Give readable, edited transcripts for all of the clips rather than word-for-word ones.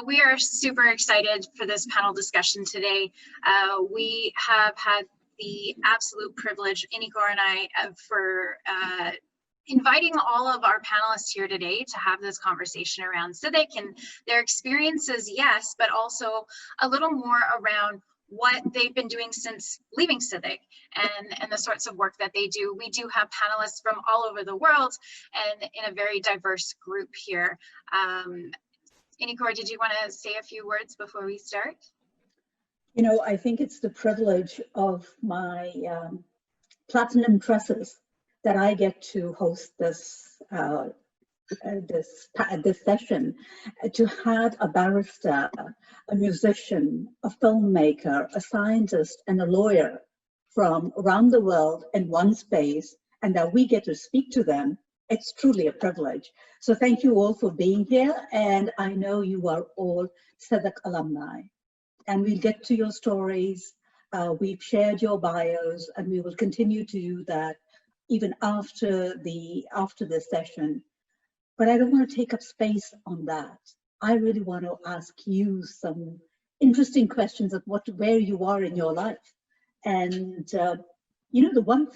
We are super excited for this panel discussion today. We have had the absolute privilege, Iniko and I, for inviting all of our panelists here today to have this conversation around Sidak and their experiences, yes, but also a little more around what they've been doing since leaving Sidak and the sorts of work that they do. We do have panelists from all over the world and in a very diverse group here. Iniko, did you want to say a few words before we start? You know, I think it's the privilege of my platinum tresses that I get to host this this session, to have a barrister, a musician, a filmmaker, a scientist, and a lawyer from around the world in one space, and that we get to speak to them. It's truly a privilege. So thank you all for being here, and I know you are all Sidak alumni. And we'll get to your stories. We've shared your bios, and we will continue to do that even after the session. But I don't want to take up space on that. I really want to ask you some interesting questions of where you are in your life. And you know, the one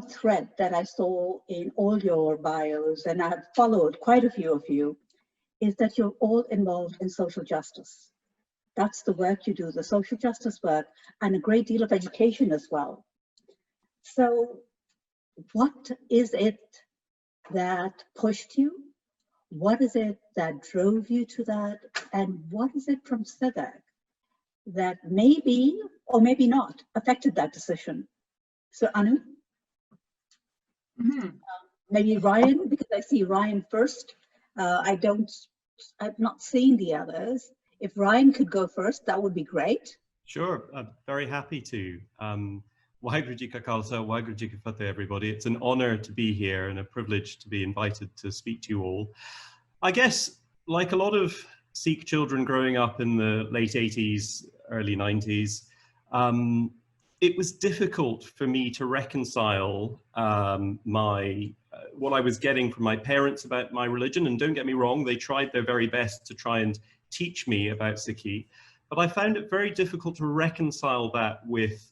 thread that I saw in all your bios, and I've followed quite a few of you, is that you're all involved in social justice. That's the work you do, the social justice work, and a great deal of education as well. So what is it that pushed you? What is it that drove you to that? And what is it from Sidak that maybe, or maybe not, affected that decision? So Anu? Maybe Ryan, because I see Ryan first. I've not seen the others. If Ryan could go first, that would be great. Sure, I'm very happy to. Waheguru Ji Ka Khalsa, Waheguru Ji Ki Fateh, everybody. It's an honor to be here and a privilege to be invited to speak to you all. I guess, like a lot of Sikh children growing up in the late 80s, early 90s, it was difficult for me to reconcile what I was getting from my parents about my religion. And don't get me wrong, they tried their very best to try and teach me about Sikhi, but I found it very difficult to reconcile that with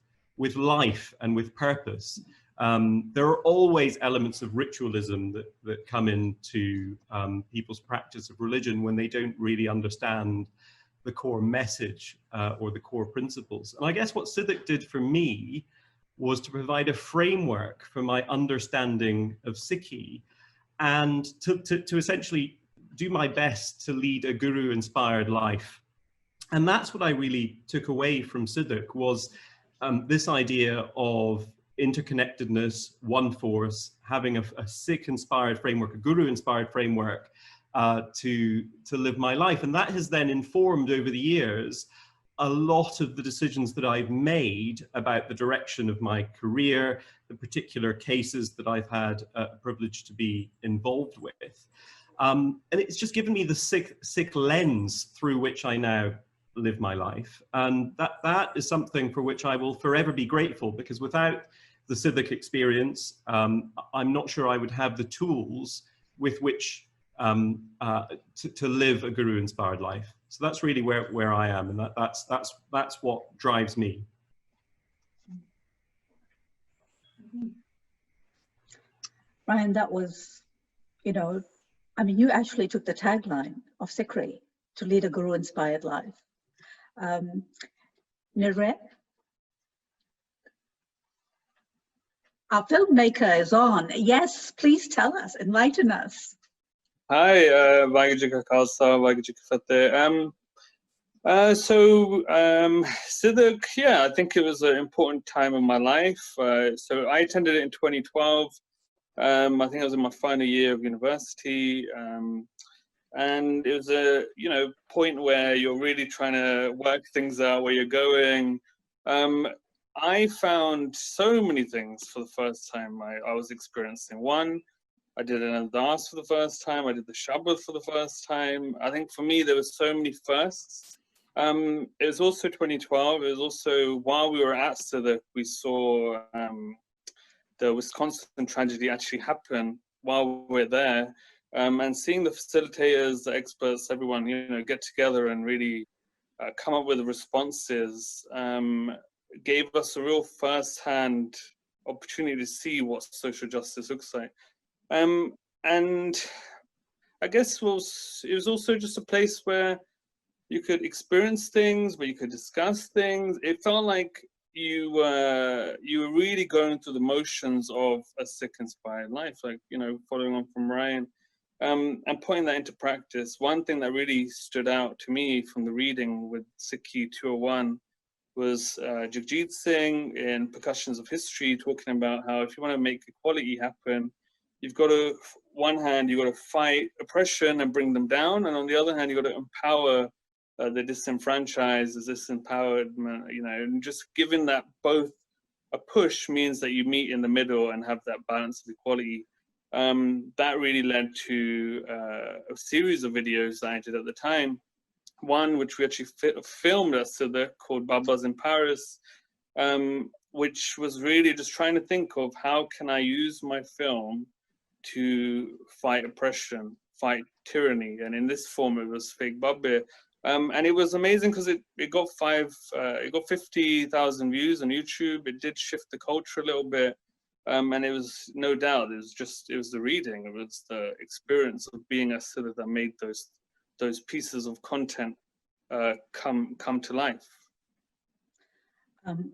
life and with purpose. There are always elements of ritualism that come into people's practice of religion when they don't really understand the core message or the core principles. And I guess what Sidak did for me was to provide a framework for my understanding of Sikhi and to essentially do my best to lead a guru-inspired life. And that's what I really took away from Sidak, was this idea of interconnectedness, one force, having a Sikh-inspired framework, a guru-inspired framework to live my life. And that has then informed over the years a lot of the decisions that I've made about the direction of my career, the particular cases that I've had a privilege to be involved with. And it's just given me the Sikh lens through which I now live my life. And that is something for which I will forever be grateful, because without the Sidak experience, I'm not sure I would have the tools with which to live a guru-inspired life. So that's really where I am, and that's what drives me. Ryan, that was, you know, I mean, you actually took the tagline of Sikri, to lead a guru-inspired life. Nirek, our filmmaker is on. Yes, please tell us, enlighten us. Hi, Waheguru Ji Ka Khalsa, Waheguru Ji Ki Fateh. Sidak, yeah, I think it was an important time in my life. So I attended it in 2012. I think I was in my final year of university. And it was a, you know, point where you're really trying to work things out, where you're going. I found so many things for the first time I was experiencing. One, I did an Ardas for the first time. I did the Shabbat for the first time. I think for me, there were so many firsts. It was also 2012. It was also while we were at Sidak, we saw the Wisconsin tragedy actually happen while we were there. And seeing the facilitators, the experts, everyone, you know, get together and really come up with responses gave us a real first-hand opportunity to see what social justice looks like. And I guess it was also just a place where you could experience things, where you could discuss things. It felt like you were really going through the motions of a Sikh inspired life, like, you know, following on from Ryan, and putting that into practice. One thing that really stood out to me from the reading with Sikhi 201 was Jagjit Singh in Percussions of History, talking about how if you want to make equality happen, you've got to, one hand, you've got to fight oppression and bring them down, and on the other hand, you've got to empower the disenfranchised, the disempowered, you know, and just giving that both a push means that you meet in the middle and have that balance of equality. That really led to a series of videos that I did at the time. One which we actually filmed at Sidak called Babas in Paris, which was really just trying to think of how can I use my film to fight oppression, fight tyranny, and in this form it was Fake Babbe. And it was amazing because it got 50,000 views on YouTube. It did shift the culture a little bit, and it was no doubt it was the reading, it was the experience of being a Siddha that made those pieces of content come to life.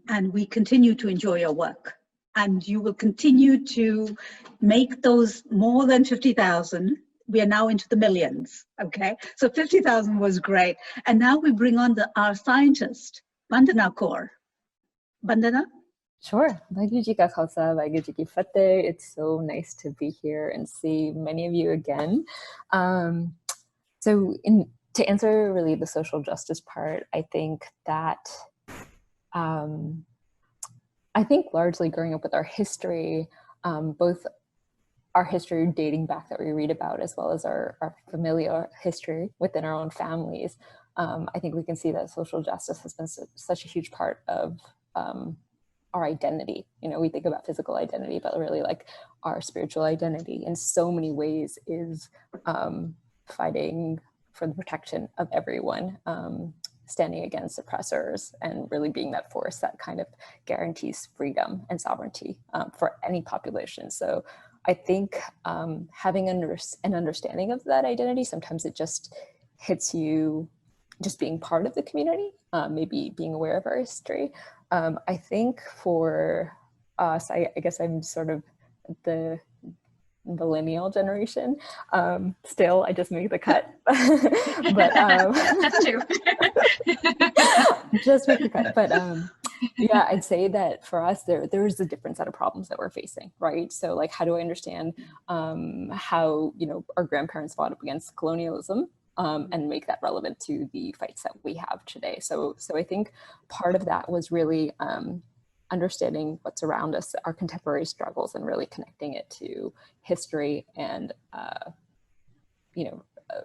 And we continue to enjoy your work, and you will continue to make those more than 50,000. We are now into the millions, okay? So 50,000 was great. And now we bring on our scientist, Vandana Kaur. Vandana? Sure. Waheguru Ji Ka Khalsa, Waheguru Ji Ki Fateh. It's so nice to be here and see many of you again. To answer really the social justice part, I think that largely growing up with our history, both our history dating back that we read about, as well as our familial history within our own families, I think we can see that social justice has been such a huge part of our identity. You know, we think about physical identity, but really like our spiritual identity in so many ways is fighting for the protection of everyone, standing against oppressors, and really being that force that kind of guarantees freedom and sovereignty for any population. So I think having an understanding of that identity, sometimes it just hits you just being part of the community, maybe being aware of our history. I think for us, I guess I'm sort of the millennial generation. Still, I just make the cut. But that's true. Just make the cut. But yeah, I'd say that for us, there is a different set of problems that we're facing, right? So like, how do I understand how, you know, our grandparents fought up against colonialism and make that relevant to the fights that we have today? So I think part of that was really understanding what's around us, our contemporary struggles, and really connecting it to history, and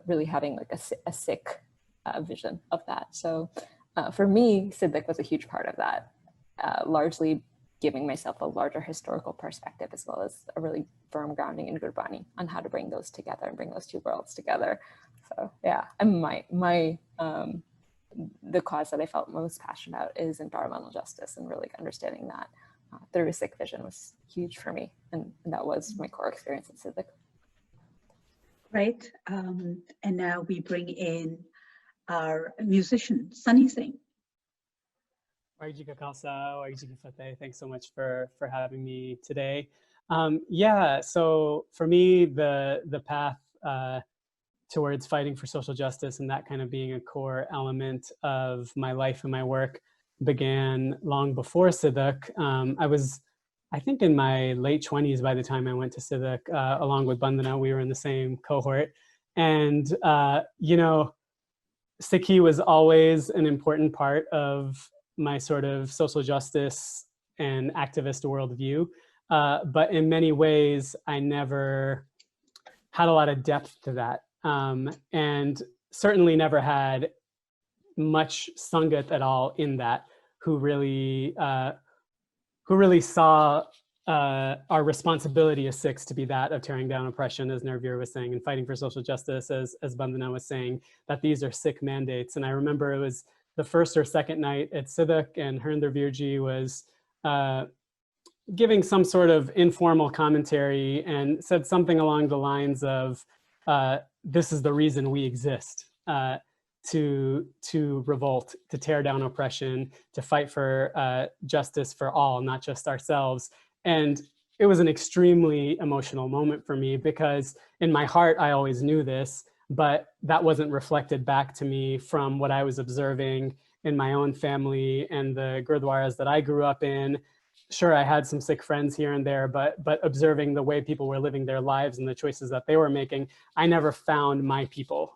really having like a Sikh vision of that. So for me, Sidak was a huge part of that, largely giving myself a larger historical perspective, as well as a really firm grounding in Gurbani on how to bring those together and bring those two worlds together. So yeah, and the cause that I felt most passionate about is environmental justice, and really understanding that through a Sikh vision was huge for me, and that was my core experience at Sidak. Great. And now we bring in our musician, Sunny Singh. Waheguru Ji Ka Khalsa, Waheguru Ji Ki Fateh. Thanks so much for having me today. Yeah, so for me, the path towards fighting for social justice, and that kind of being a core element of my life and my work, began long before Sidak. I was, I think, in my late 20s by the time I went to Sidak, along with Bandana. We were in the same cohort. And, you know, Sikhi was always an important part of my sort of social justice and activist worldview. But in many ways, I never had a lot of depth to that. And certainly never had much Sangat at all in that, who really saw our responsibility as Sikhs to be that of tearing down oppression, as Narveer was saying, and fighting for social justice, as Bandana was saying, that these are Sikh mandates. And I remember it was the first or second night at Sidak, and Harinder Virji was giving some sort of informal commentary and said something along the lines of, this is the reason we exist, to revolt, to tear down oppression, to fight for justice for all, not just ourselves. And it was an extremely emotional moment for me, because in my heart, I always knew this, but that wasn't reflected back to me from what I was observing in my own family and the gurdwaras that I grew up in. Sure, I had some Sikh friends here and there, but observing the way people were living their lives and the choices that they were making, I never found my people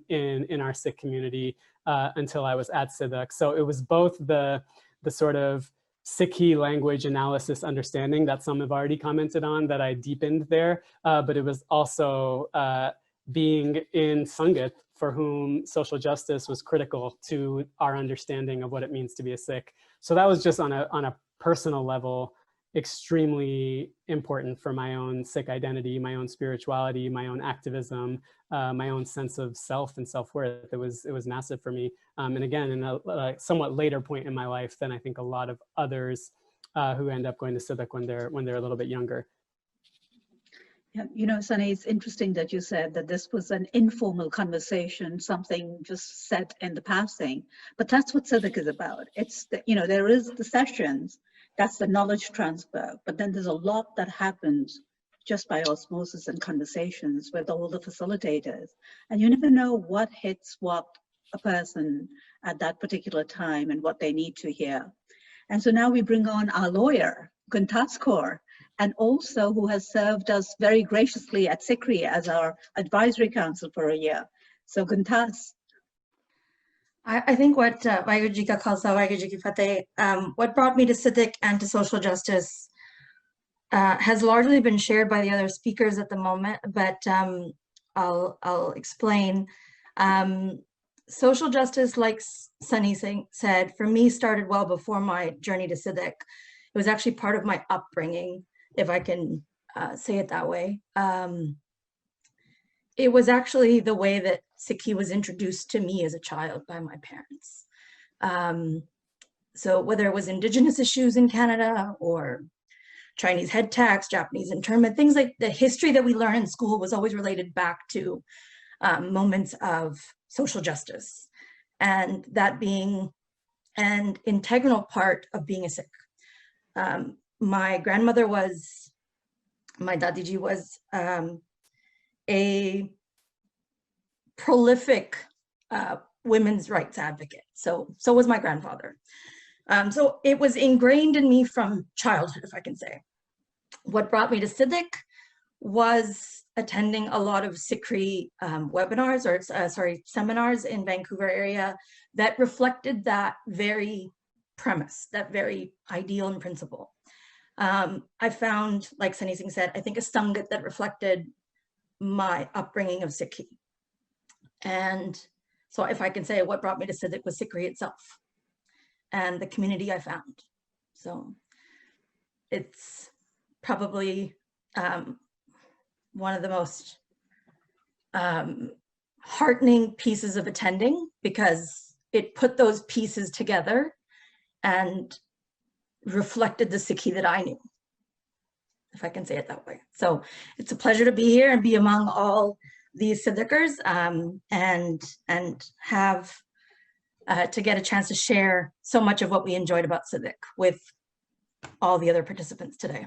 in our Sikh community until I was at Sidak. So it was both the sort of Sikhi language analysis understanding that some have already commented on that I deepened there, but it was also being in Sangat, for whom social justice was critical to our understanding of what it means to be a Sikh. So that was just on a personal level, extremely important for my own Sikh identity, my own spirituality, my own activism, my own sense of self and self-worth. It was massive for me. And again, in a somewhat later point in my life than I think a lot of others who end up going to Sidak when they're a little bit younger. Yeah, you know, Sunny, it's interesting that you said that this was an informal conversation, something just said in the passing, but that's what Sidak is about. It's the, you know, there is the sessions, that's the knowledge transfer, but then there's a lot that happens just by osmosis and conversations with all the facilitators. And you never know what hits what a person at that particular time and what they need to hear. And so now we bring on our lawyer, Guntas Kaur, and also who has served us very graciously at SICRI as our advisory council for a year. So Guntas. I think what Waheguru Ji Ka Khalsa, Waheguru Ji Ki Fateh, what brought me to Sidak and to social justice has largely been shared by the other speakers at the moment, but I'll explain. Social justice, like Sunny said, for me started well before my journey to Sidak. It was actually part of my upbringing, if I can say it that way. It was actually the way that Sikhi was introduced to me as a child by my parents. So whether it was Indigenous issues in Canada or Chinese head tax, Japanese internment, things like the history that we learn in school was always related back to moments of social justice, and that being an integral part of being a Sikh. My grandmother was, my Dadiji was a prolific women's rights advocate. So was my grandfather. So it was ingrained in me from childhood, if I can say. What brought me to Sidak was attending a lot of SICRI webinars, or seminars in Vancouver area that reflected that very premise, that very ideal and principle. I found, like Sunny Singh said, I think a Sangat that reflected my upbringing of Sikhi. And so if I can say what brought me to Sidak was SICRI itself and the community I found. So it's probably one of the most heartening pieces of attending, because it put those pieces together and reflected the Sikhi that I knew, if I can say it that way. So it's a pleasure to be here and be among all these Sidakers and have to get a chance to share so much of what we enjoyed about Sidak with all the other participants today.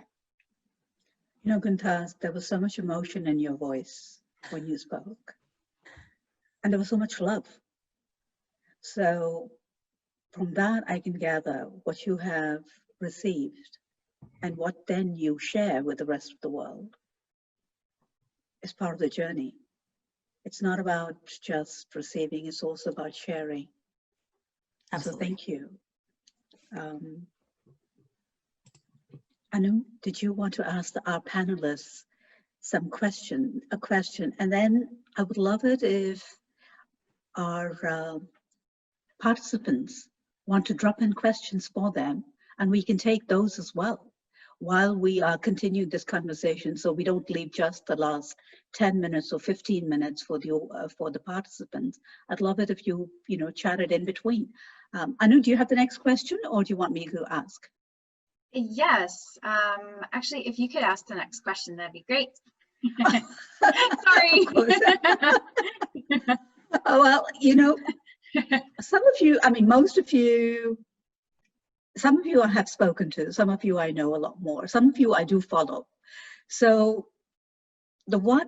You know, Guntas, there was so much emotion in your voice when you spoke, and there was so much love. So from that, I can gather what you have received and what then you share with the rest of the world is part of the journey. It's not about just receiving, it's also about sharing. Absolutely. So thank you. Anu, did you want to ask our panelists a question? And then I would love it if our participants want to drop in questions for them, and we can take those as well. while we are continuing this conversation, so we don't leave just the last 10 minutes or 15 minutes for the participants, I'd love it if you chatted in between. Anu, do you have the next question, or do you want me to ask? Yes, actually, if you could ask the next question, that'd be great. Sorry. Oh, well, some of you, I mean, most of you, some of you I have spoken to, some of you I know a lot more, some of you I do follow. So the one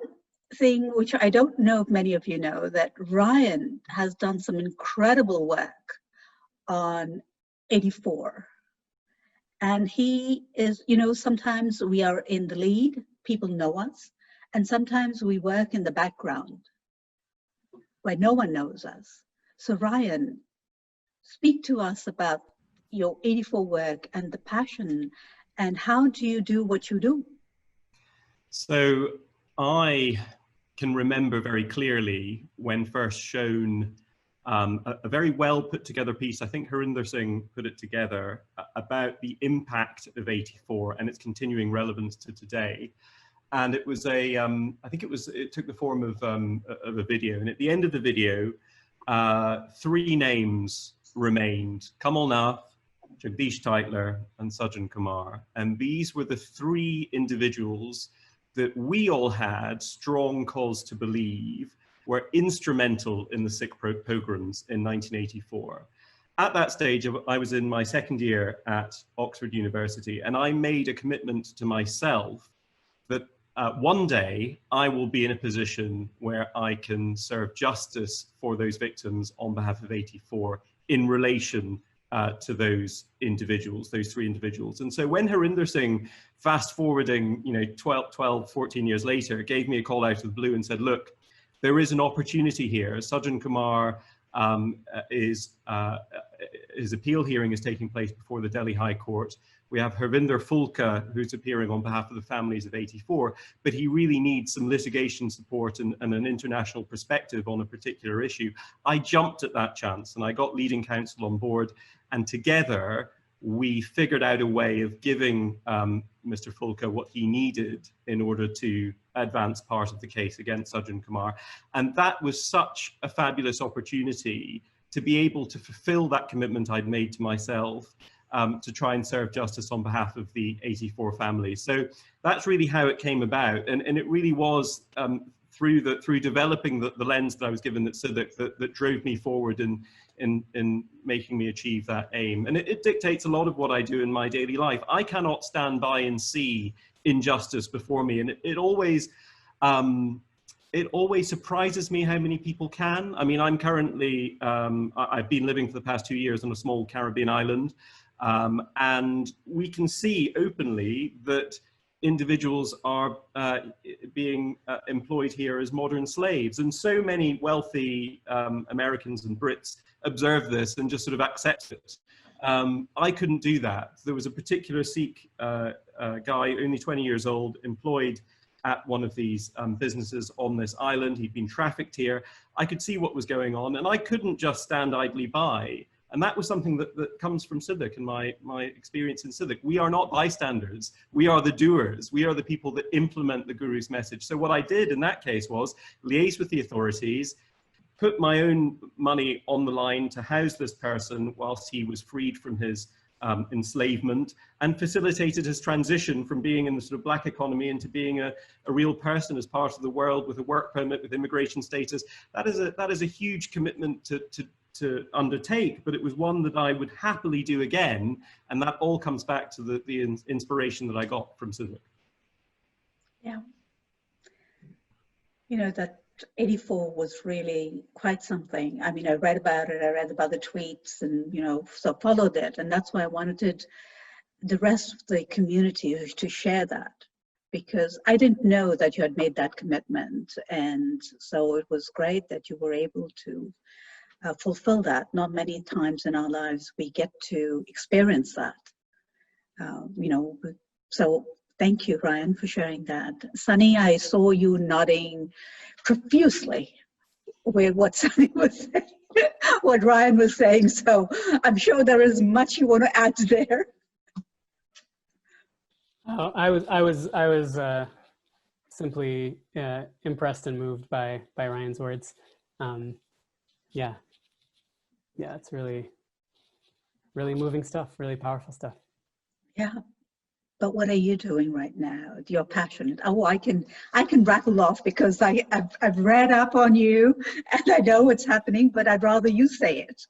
thing which I don't know if many of you know, that Ryan has done some incredible work on 84. And he is, sometimes we are in the lead, people know us, and sometimes we work in the background where no one knows us. So Ryan, speak to us about your 84 work and the passion, and how do you do what you do? So I can remember very clearly when first shown a very well put together piece, I think Harinder Singh put it together, about the impact of 84 and its continuing relevance to today. And it was I think it took the form of a video. And at the end of the video, 3 names remained: Kamal Nath, Jagdish Tytler, and Sajjan Kumar. And these were the 3 individuals that we all had strong cause to believe were instrumental in the Sikh pogroms in 1984. At that stage, I was in my 2nd year at Oxford University, and I made a commitment to myself that one day I will be in a position where I can serve justice for those victims on behalf of 84 in relation to those individuals, those 3 individuals. And so when Harinder Singh, fast forwarding, 12, 14 years later, gave me a call out of the blue and said, look, there is an opportunity here. Sajjan Kumar his appeal hearing is taking place before the Delhi High Court. We have Harvinder Fulka, who's appearing on behalf of the families of 84, but he really needs some litigation support and an international perspective on a particular issue. I jumped at that chance and I got leading counsel on board, and together we figured out a way of giving Mr. Fulka what he needed in order to advance part of the case against Sajjan Kumar. And that was such a fabulous opportunity to be able to fulfill that commitment I'd made to myself, to try and serve justice on behalf of the 84 families. So that's really how it came about. And it really was through developing the lens that I was given at Sidak that drove me forward in making me achieve that aim. And it dictates a lot of what I do in my daily life. I cannot stand by and see injustice before me. And it always surprises me how many people can. I mean, I'm currently, I've been living for the past 2 years on a small Caribbean island. And we can see openly that individuals are being employed here as modern slaves. And so many wealthy Americans and Brits observe this and just sort of accept it. I couldn't do that. There was a particular Sikh guy, only 20 years old, employed at one of these businesses on this island. He'd been trafficked here. I could see what was going on, and I couldn't just stand idly by. And that was something that comes from Sidak and my experience in Sidak. We are not bystanders. We are the doers. We are the people that implement the Guru's message. So what I did in that case was liaise with the authorities, put my own money on the line to house this person whilst he was freed from his enslavement, and facilitated his transition from being in the sort of black economy into being a real person as part of the world with a work permit, with immigration status. That is a huge commitment to undertake, but it was one that I would happily do again. And that all comes back to the inspiration that I got from Sidak. Yeah. You know, that 84 was really quite something. I mean, I read about it, I read about the tweets, and, so followed it. And that's why I wanted the rest of the community to share that, because I didn't know that you had made that commitment. And so it was great that you were able to fulfill that. Not many times in our lives we get to experience that. So thank you, Ryan, for sharing that. Sunny, I saw you nodding profusely with what Sunny was saying, what Ryan was saying. So I'm sure there is much you want to add there. I was simply impressed and moved by Ryan's words. Yeah, it's really moving stuff, really powerful stuff. Yeah. But what are you doing right now? You're passionate. Oh, I can rattle off because I've read up on you and I know what's happening, but I'd rather you say it.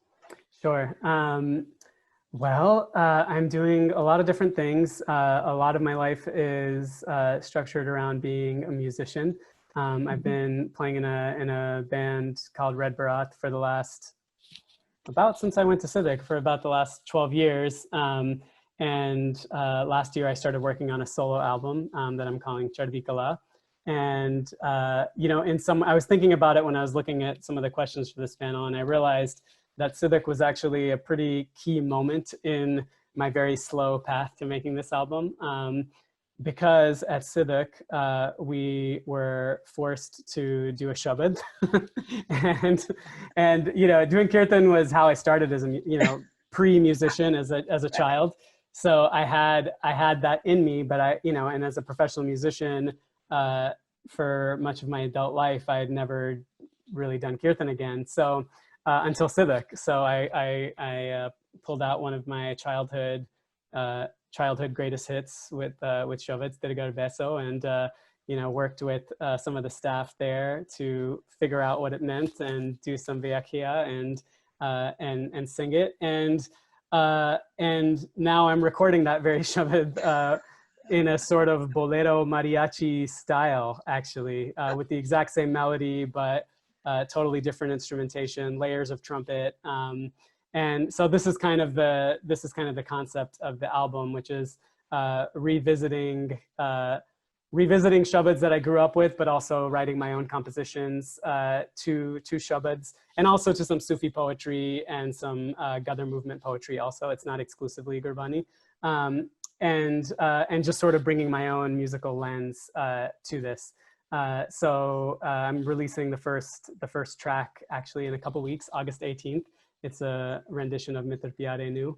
Sure. Well, I'm doing a lot of different things. A lot of my life is structured around being a musician. I've been playing in a band called Red Barath for the last, since I went to Sidak, for about the last 12 years. And last year I started working on a solo album that I'm calling Chardikala. And, I was thinking about it when I was looking at some of the questions for this panel, and I realized that Sidak was actually a pretty key moment in my very slow path to making this album. Because at Sidak, we were forced to do a shabad. and doing kirtan was how I started as a, pre-musician as a child. So I had that in me, but and as a professional musician, for much of my adult life, I had never really done kirtan again. So until Sidak, so I pulled out one of my childhood greatest hits with Shovet's Dirgar Beso, and worked with some of the staff there to figure out what it meant and do some vyakhya and sing it. And now I'm recording that very Shovet in a sort of bolero mariachi style, actually, with the exact same melody, but totally different instrumentation, layers of trumpet. And so this is kind of the concept of the album, which is revisiting shabads that I grew up with, but also writing my own compositions to shabads, and also to some Sufi poetry and some Gadar movement poetry. Also, it's not exclusively Gurbani, and just sort of bringing my own musical lens to this. So I'm releasing the first track actually in a couple weeks, August 18th. It's a rendition of Mitr Pyare Nu.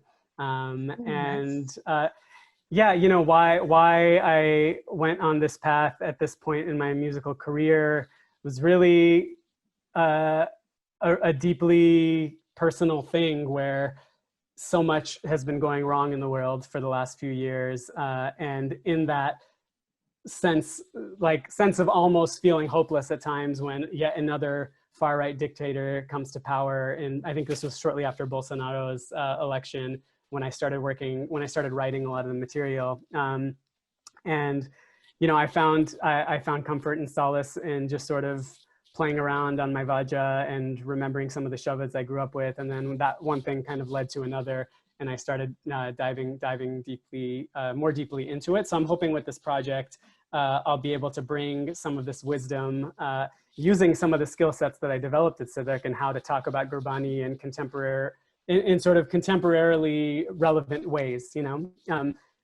Why I went on this path at this point in my musical career was really a deeply personal thing, where so much has been going wrong in the world for the last few years. And in that sense of almost feeling hopeless at times when yet another far-right dictator comes to power. And I think this was shortly after Bolsonaro's election, when I started writing a lot of the material. I found comfort and solace in just sort of playing around on my vaja and remembering some of the shabads I grew up with. And then that one thing kind of led to another, and I started diving deeply, more deeply into it. So I'm hoping with this project, I'll be able to bring some of this wisdom, using some of the skill sets that I developed at Sidak, and how to talk about Gurbani in sort of contemporarily relevant ways.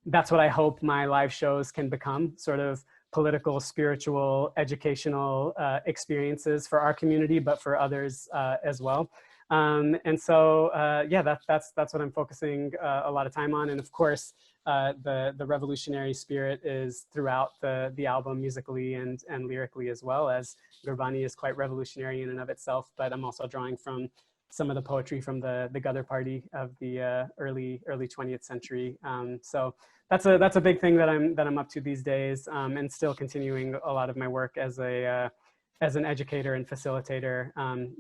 That's what I hope my live shows can become, sort of political, spiritual, educational experiences for our community, but for others as well. That's what I'm focusing a lot of time on. And of course, the revolutionary spirit is throughout the album, musically and lyrically, as well, as Gurbani is quite revolutionary in and of itself. But I'm also drawing from some of the poetry from the Gadar party of the early 20th century. So that's a big thing that I'm up to these days, and still continuing a lot of my work as an educator and facilitator,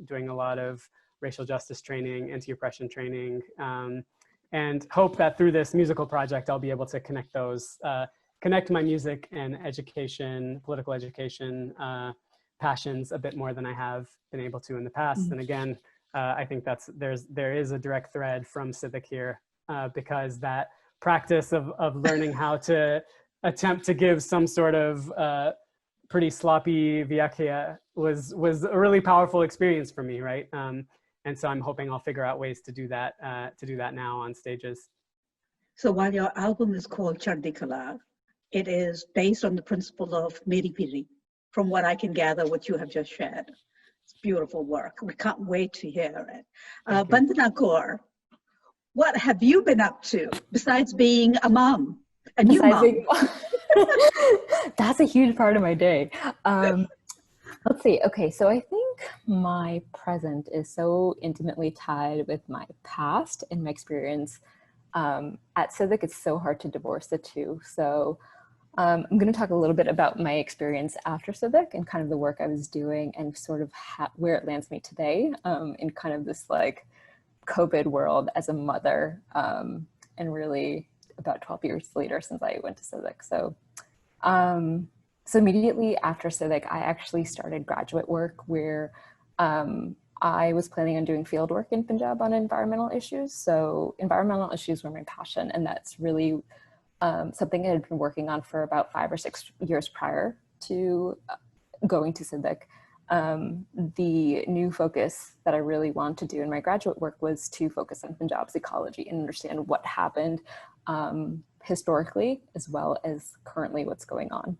doing a lot of racial justice training, anti-oppression training, and hope that through this musical project, I'll be able to connect my music and education, political education passions a bit more than I have been able to in the past. Mm-hmm. And again, I think there is a direct thread from Sidak here, because that practice of learning how to attempt to give some sort of pretty sloppy vyakhya was a really powerful experience for me, right? And so I'm hoping I'll figure out ways to do that now on stages. So while your album is called Chardikala, it is based on the principle of Meri Piri, from what I can gather, what you have just shared. It's beautiful work. We can't wait to hear it. Bandana Kaur, what have you been up to besides being a mom? A new Besides mom. being- that's a huge part of my day. Let's see. Okay, so I think my present is so intimately tied with my past and my experience. At Sidak, it's so hard to divorce the two. So I'm going to talk a little bit about my experience after Sidak and kind of the work I was doing and sort of where it lands me today in kind of this like COVID world as a mother, and really about 12 years later since I went to Sidak. So immediately after Sidak, I actually started graduate work where I was planning on doing field work in Punjab on environmental issues. So environmental issues were my passion, and that's really something I had been working on for about 5 or 6 years prior to going to Sidak. The new focus that I really wanted to do in my graduate work was to focus on Punjab's ecology and understand what happened historically as well as currently what's going on.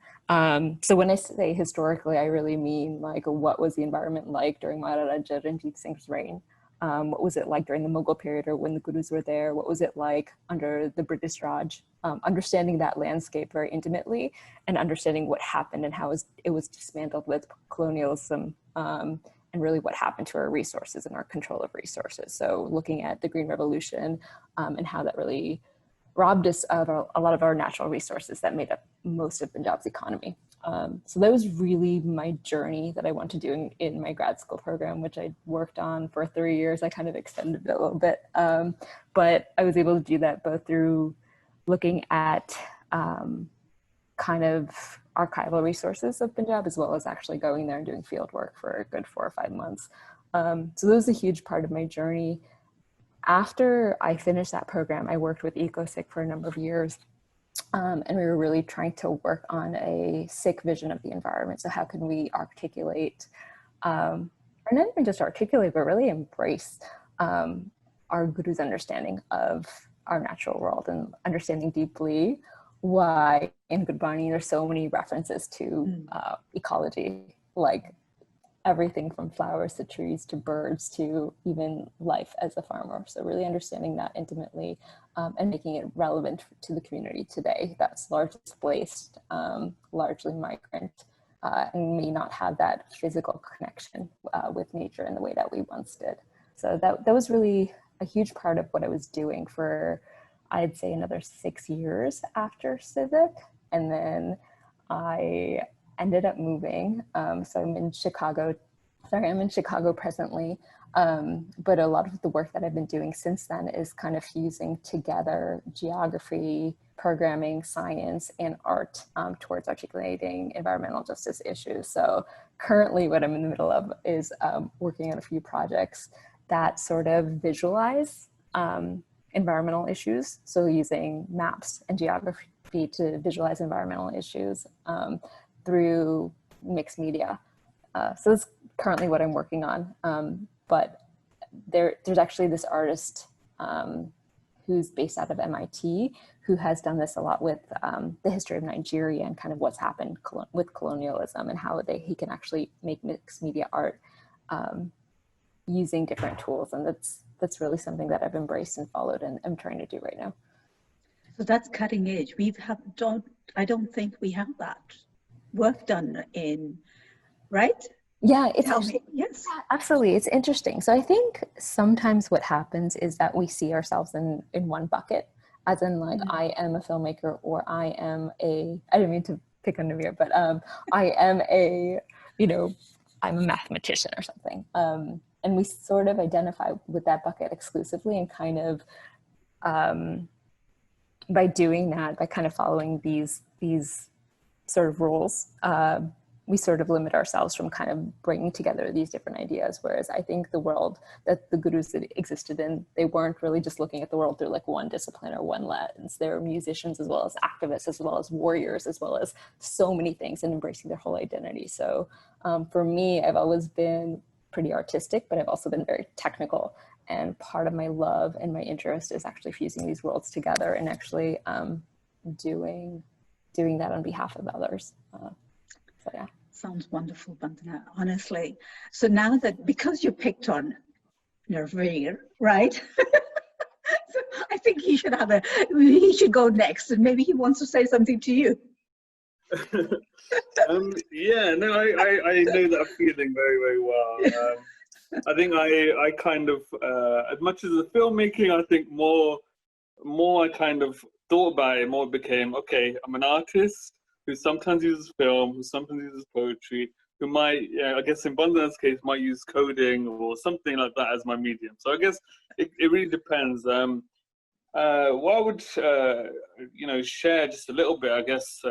So when I say historically, I really mean like what was the environment like during Maharaja Ranjit Singh's reign? What was it like during the Mughal period or when the Gurus were there? What was it like under the British Raj? Understanding that landscape very intimately and understanding what happened and how it was dismantled with colonialism, and really what happened to our resources and our control of resources. So looking at the Green Revolution and how that really robbed us of a lot of our natural resources that made up most of Punjab's economy. So that was really my journey that I wanted to do in my grad school program, which I worked on for 3 years. I kind of extended it a little bit, but I was able to do that both through looking at kind of archival resources of Punjab, as well as actually going there and doing field work for a good 4 or 5 months. So that was a huge part of my journey. After I finished that program, I worked with EcoSIC for a number of years. And we were really trying to work on a Sikh vision of the environment. So how can we articulate, or not even just articulate, but really embrace our Guru's understanding of our natural world and understanding deeply why in Gurbani there's so many references to ecology, like everything from flowers to trees to birds to even life as a farmer. So really understanding that intimately and making it relevant to the community today that's largely displaced, largely migrant, and may not have that physical connection with nature in the way that we once did. So that was really a huge part of what I was doing for, I'd say, another 6 years after Sidak. And then I ended up moving. So I'm in Chicago presently, but a lot of the work that I've been doing since then is kind of fusing together geography, programming, science, and art towards articulating environmental justice issues. So currently what I'm in the middle of is working on a few projects that sort of visualize environmental issues. So using maps and geography to visualize environmental issues through mixed media. So that's currently what I'm working on. But there's actually this artist who's based out of MIT who has done this a lot with the history of Nigeria and kind of what's happened with colonialism and how he can actually make mixed media art using different tools. And that's really something that I've embraced and followed and I'm trying to do right now. So that's cutting edge. I don't think we have that work done in, right? Yeah, it's actually, yes, absolutely. It's interesting. So I think sometimes what happens is that we see ourselves in one bucket, as in like, I am a filmmaker, or I didn't mean to pick on Navir, but I am I'm a mathematician or something. And we sort of identify with that bucket exclusively and kind of, by doing that, by kind of following these sort of rules, we sort of limit ourselves from kind of bringing together these different ideas. Whereas I think the world that the Gurus existed in, they weren't really just looking at the world through like one discipline or one lens. They were musicians as well as activists, as well as warriors, as well as so many things, and embracing their whole identity. So for me, I've always been pretty artistic, but I've also been very technical. And part of my love and my interest is actually fusing these worlds together and actually doing that on behalf of others. So yeah. Sounds wonderful, Bandana, honestly. So now that, because you picked on Navir, right? So I think he should go next, and maybe he wants to say something to you. Yeah, no, I know that feeling very, very well. I think I kind of, as much as the filmmaking, I think more I kind of thought about it, more it became, okay, I'm an artist who sometimes uses film, who sometimes uses poetry, who might, I guess in Bandana's case, might use coding or something like that as my medium. So I guess it really depends. What I would, share just a little bit, I guess,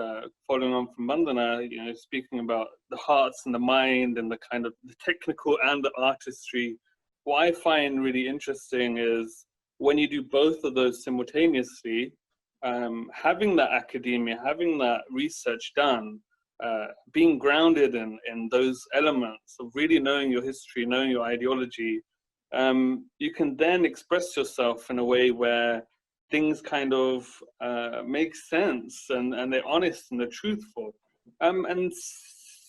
following on from Bandana, speaking about the hearts and the mind and the kind of the technical and the artistry. What I find really interesting is when you do both of those simultaneously, having that academia, having that research done, being grounded in those elements of really knowing your history, knowing your ideology, you can then express yourself in a way where things kind of make sense and they're honest and they're truthful. And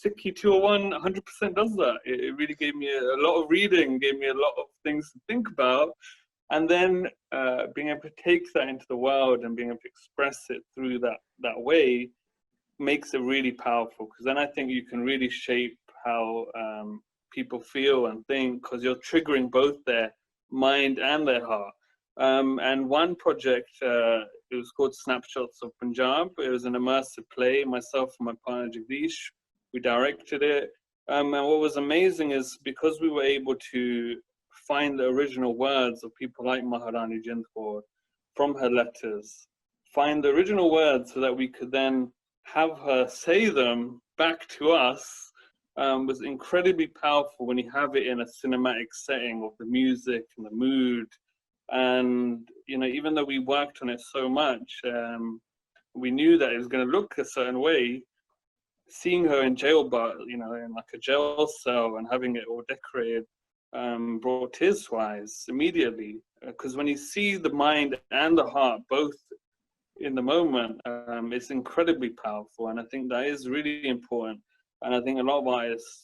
Sikhi 201 100% does that. It really gave me a lot of reading, gave me a lot of things to think about. And then being able to take that into the world and being able to express it through that way makes it really powerful, because then I think you can really shape how people feel and think, because you're triggering both their mind and their heart. And one project, it was called Snapshots of Punjab. It was an immersive play. Myself and my partner Jagdish, we directed it. And what was amazing is because we were able to find the original words of people like Maharani Jind Kaur from her letters, find the original words so that we could then have her say them back to us, was incredibly powerful when you have it in a cinematic setting of the music and the mood. And even though we worked on it so much, we knew that it was going to look a certain way. Seeing her in jail, but in like a jail cell and having it all decorated, brought tears to eyes immediately. Because when you see the mind and the heart both in the moment, it's incredibly powerful, and I think that is really important. And I think a lot of artists,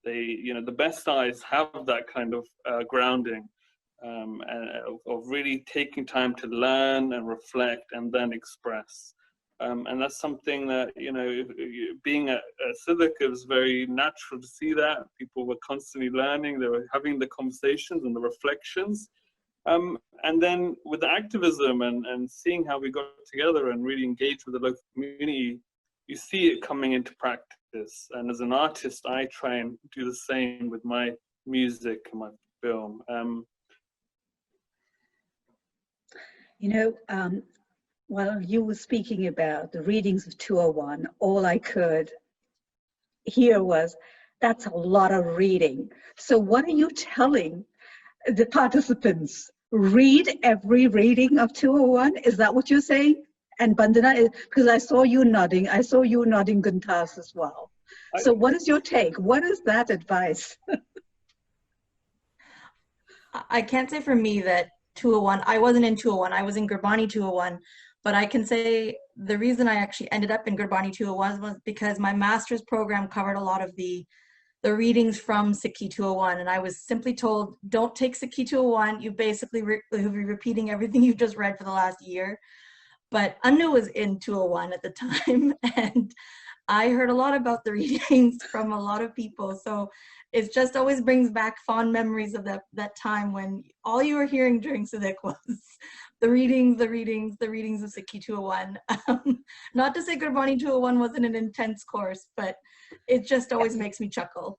the best artists have that kind of grounding. And of really taking time to learn and reflect and then express. And that's something that, being at Sidak, it was very natural to see that. People were constantly learning, they were having the conversations and the reflections. And then with the activism and seeing how we got together and really engaged with the local community, you see it coming into practice. And as an artist, I try and do the same with my music and my film. While you were speaking about the readings of 201, all I could hear was, that's a lot of reading. So what are you telling the participants? Read every reading of 201? Is that what you're saying? And Bandana, because I saw you nodding Guntas as well. So what is your take? What is that advice? I can't say for me that 201, I wasn't in 201, I was in Gurbani 201, but I can say the reason I actually ended up in Gurbani 201 was because my master's program covered a lot of the readings from Sikhi 201, and I was simply told, don't take Sikhi 201, you basically will be repeating everything you just read for the last year. But Anu was in 201 at the time, and I heard a lot about the readings from a lot of people. So it just always brings back fond memories of that time when all you were hearing during Sidak was the readings of Sikhi 201. Not to say Gurbani 201 wasn't an intense course, but it just always makes me chuckle.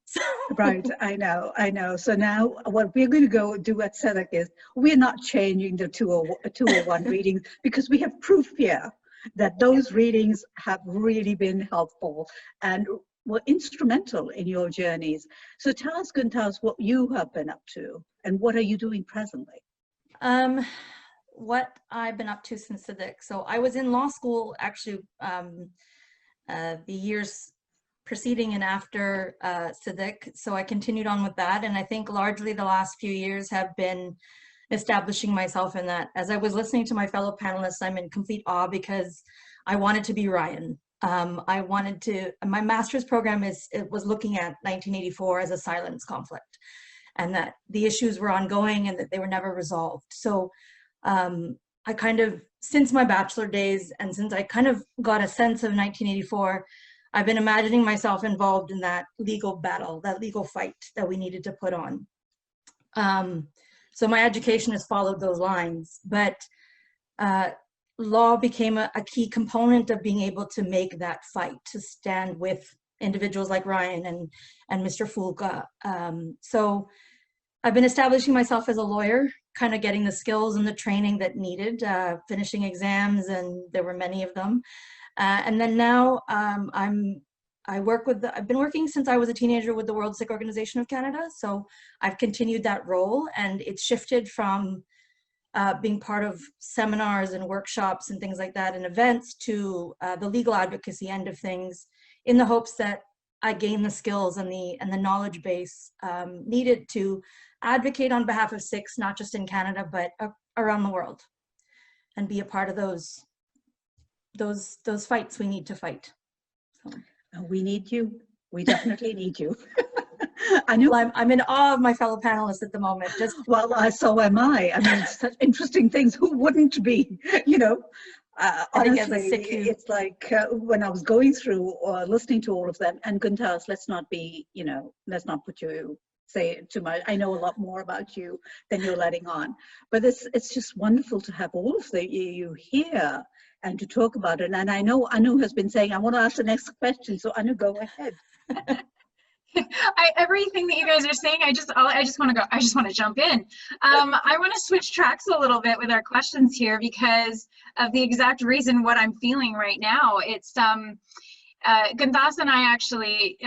Right, I know. So now what we're going to go do at Sidak is we're not changing the 201 readings, because we have proof here that those readings have really been helpful and were instrumental in your journeys. So tell us, Guntas, what you have been up to and what are you doing presently? What I've been up to since Sidak. So I was in law school actually the years preceding and after Sidak. So I continued on with that. And I think largely the last few years have been establishing myself in that. As I was listening to my fellow panelists, I'm in complete awe because I wanted to be Ryan. My master's program was looking at 1984 as a silence conflict, and that the issues were ongoing and that they were never resolved. So I kind of, since my bachelor days and since I kind of got a sense of 1984, I've been imagining myself involved in that legal battle, that legal fight that we needed to put on. So my education has followed those lines, but law became a key component of being able to make that fight, to stand with individuals like Ryan and Mr. Fulka. So I've been establishing myself as a lawyer, kind of getting the skills and the training that needed, finishing exams, and there were many of them. And then now I've been working since I was a teenager with the World Sikh Organization of Canada. So I've continued that role, and it's shifted from being part of seminars and workshops and things like that and events to the legal advocacy end of things, in the hopes that I gain the skills and the knowledge base needed to advocate on behalf of Sikhs, not just in Canada, but around the world, and be a part of those fights we need to fight. So. We need you. We definitely need you. I know. Well, I'm in awe of my fellow panelists at the moment. Well, so am I. I mean, such interesting things. Who wouldn't be? You know, honestly, it's like when I was going through or listening to all of them. And Guntas, let's not put you say too much. I know a lot more about you than you're letting on. But it's just wonderful to have all of you here and to talk about it. And I know Anu has been saying, I want to ask the next question. So Anu, go ahead. Everything that you guys are saying, I just want to jump in. I want to switch tracks a little bit with our questions here because of the exact reason what I'm feeling right now. It's Guntas and I actually,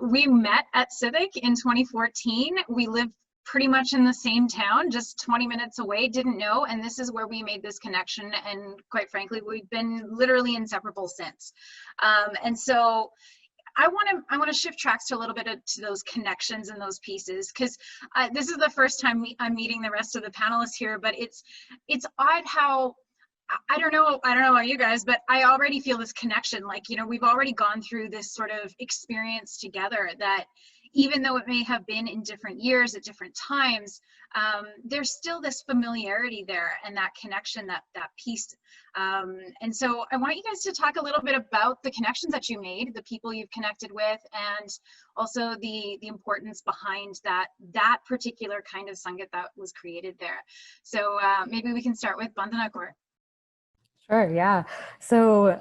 we met at Sidak in 2014. We lived pretty much in the same town, just 20 minutes away, didn't know, and this is where we made this connection, and quite frankly, we've been literally inseparable since. And so I want to shift tracks to a little bit to those connections and those pieces, because this is the first time I'm meeting the rest of the panelists here, but it's odd how, I don't know about you guys, but I already feel this connection. Like, you know, we've already gone through this sort of experience together that even though it may have been in different years at different times, there's still this familiarity there and that connection, that piece. And so I want you guys to talk a little bit about the connections that you made, the people you've connected with, and also the importance behind that particular kind of Sangat that was created there. So maybe we can start with Bandhana Kaur. Sure, yeah. So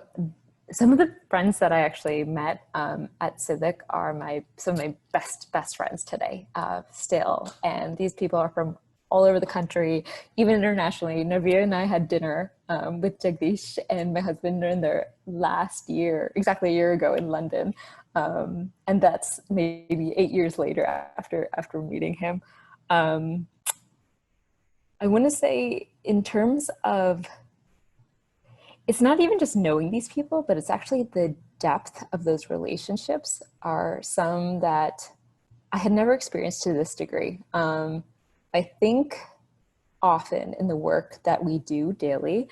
some of the friends that I actually met at Sidak are some of my best friends today still. And these people are from all over the country, even internationally. Navir and I had dinner with Jagdish and my husband in their last year, exactly a year ago in London. And that's maybe 8 years later after meeting him. I want to say in terms of, it's not even just knowing these people, but it's actually the depth of those relationships are some that I had never experienced to this degree. I think often in the work that we do daily,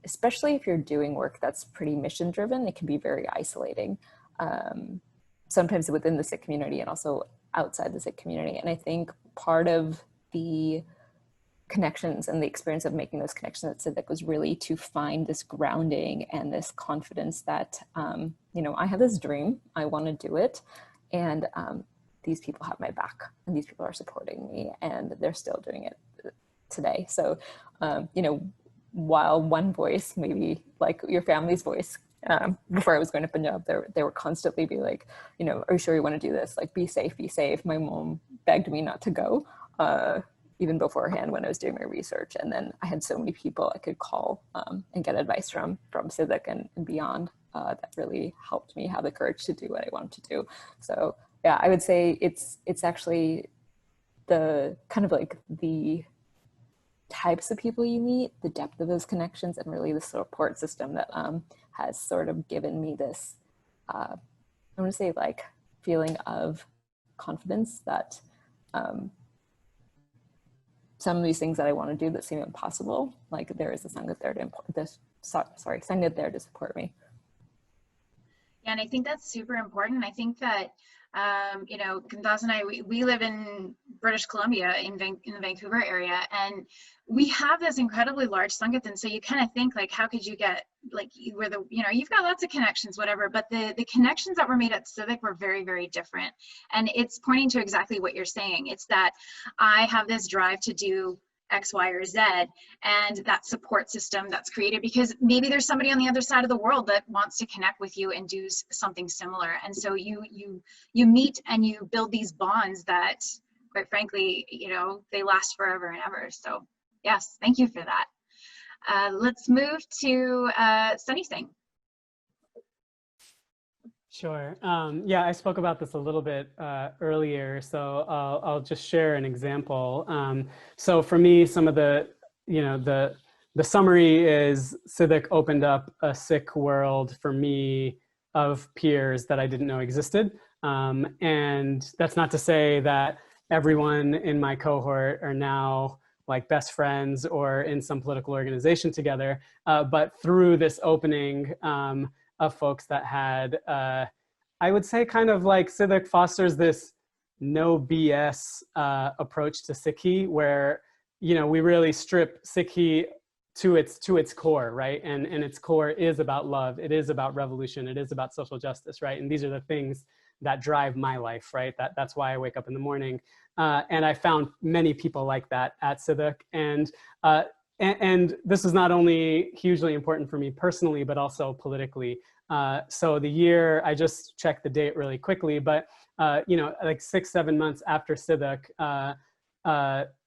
especially if you're doing work that's pretty mission driven, it can be very isolating, sometimes within the Sikh community and also outside the Sikh community. And I think part of the connections and the experience of making those connections at Sidak was really to find this grounding and this confidence that, you know, I have this dream, I want to do it. And these people have my back and these people are supporting me and they're still doing it today. So, you know, while one voice, maybe like your family's voice, before I was going to Punjab, they were constantly be like, you know, are you sure you want to do this? Like, be safe, be safe. My mom begged me not to go. Even beforehand when I was doing my research. And then I had so many people I could call and get advice from Sidak and beyond that really helped me have the courage to do what I wanted to do. So yeah, I would say it's actually the kind of like the types of people you meet, the depth of those connections, and really the support system that has sort of given me this, I want to say like feeling of confidence that some of these things that I want to do that seem impossible, like there is a Sangat there Sangat there to support me. Yeah, and I think that's super important. I think that, you know, Guntas and I, we live in British Columbia in the Vancouver area, and we have this incredibly large Sangathan. So you kind of think like, how could you get like where the, you know, you've got lots of connections, whatever, but the connections that were made at Sidak were very, very different. And it's pointing to exactly what you're saying. It's that I have this drive to do X, Y, or Z, and that support system that's created because maybe there's somebody on the other side of the world that wants to connect with you and do something similar. And so you meet and you build these bonds that, quite frankly, you know, they last forever and ever. So yes, thank you for that. Let's move to Sunny Singh. Sure. Yeah, I spoke about this a little bit earlier, so I'll just share an example. So for me, some of the, you know, the summary is Sidak opened up a Sikh world for me of peers that I didn't know existed. And that's not to say that everyone in my cohort are now like best friends or in some political organization together, but through this opening, of folks that had, I would say kind of like Sidak fosters this no BS approach to Sikhi where, you know, we really strip Sikhi to its core, right? And its core is about love. It is about revolution. It is about social justice, right? And these are the things that drive my life, right? That's why I wake up in the morning. And I found many people like that at Sidak. And this is not only hugely important for me personally, but also politically. So the year, I just checked the date really quickly, but you know, like 6-7 months after Sidak,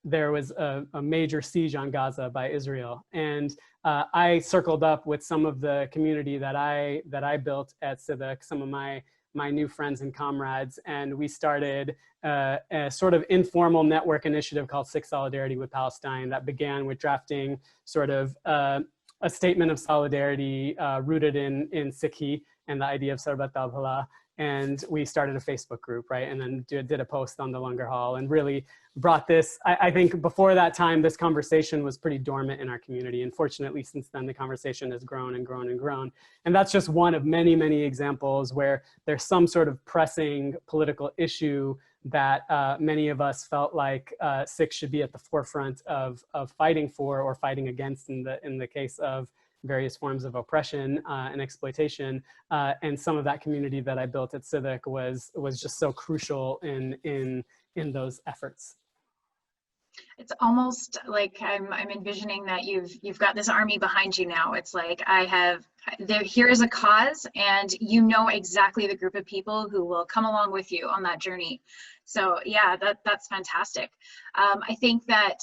there was a major siege on Gaza by Israel. And I circled up with some of the community that I built at Sidak, some of my new friends and comrades, and we started a sort of informal network initiative called Sikh Solidarity with Palestine that began with drafting sort of a statement of solidarity rooted in Sikhi and the idea of Sarbat al Bhala. And we started a Facebook group, right? And then did a post on the Langar Hall and really brought this, I think before that time, this conversation was pretty dormant in our community. And fortunately, since then, the conversation has grown and grown and grown. And that's just one of many, many examples where there's some sort of pressing political issue that many of us felt like Sikhs should be at the forefront of fighting for or fighting against in the case of various forms of oppression and exploitation. And some of that community that I built at Sidak was just so crucial in those efforts. It's almost like I'm envisioning that you've got this army behind you now. It's like here is a cause, and you know exactly the group of people who will come along with you on that journey. So yeah, that's fantastic. I think that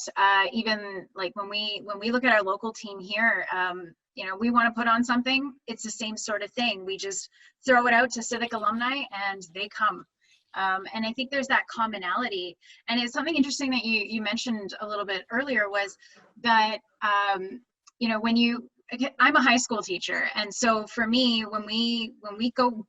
even like when we look at our local team here, you know, we want to put on something. It's the same sort of thing. We just throw it out to Sidak alumni, and they come. And I think there's that commonality. And it's something interesting that you mentioned a little bit earlier was that, you know, I'm a high school teacher. And so for me, when we go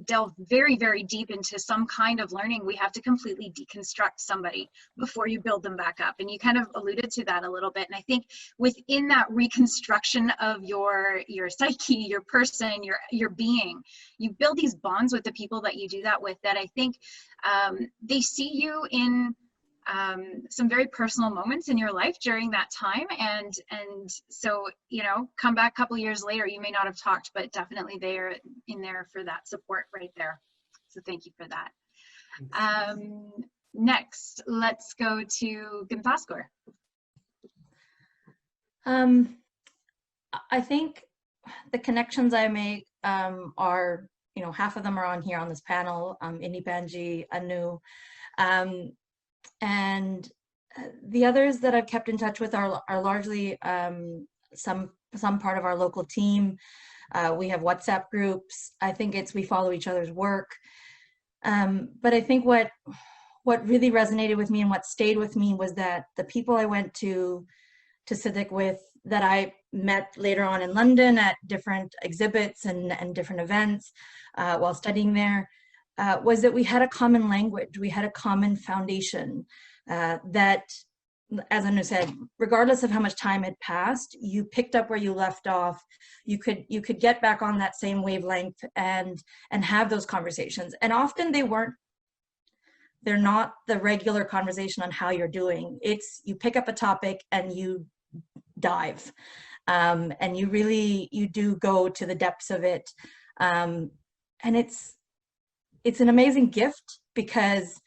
delve very, very deep into some kind of learning, we have to completely deconstruct somebody before you build them back up. And you kind of alluded to that a little bit. And I think within that reconstruction of your psyche, your person, your being, you build these bonds with the people that you do that with, that I think they see you in some very personal moments in your life during that time, and so, you know, come back a couple years later, you may not have talked, but definitely they are in there for that support right there. So thank you for that. Next, let's go to Gintaskor. I think the connections I make are, you know, half of them are on here on this panel, Indi Panji, Anu, and the others that I've kept in touch with are largely some part of our local team. We have WhatsApp groups. I think we follow each other's work. But I think what really resonated with me and what stayed with me was that the people I went to Sidak with, that I met later on in London at different exhibits and different events while studying there, was that we had a common language, we had a common foundation that, as Anu said, regardless of how much time had passed, you picked up where you left off. You could get back on that same wavelength and have those conversations. And often they weren't they're not the regular conversation on how you're doing. It's you pick up a topic and you dive, and you do go to the depths of it, and it's an amazing gift, because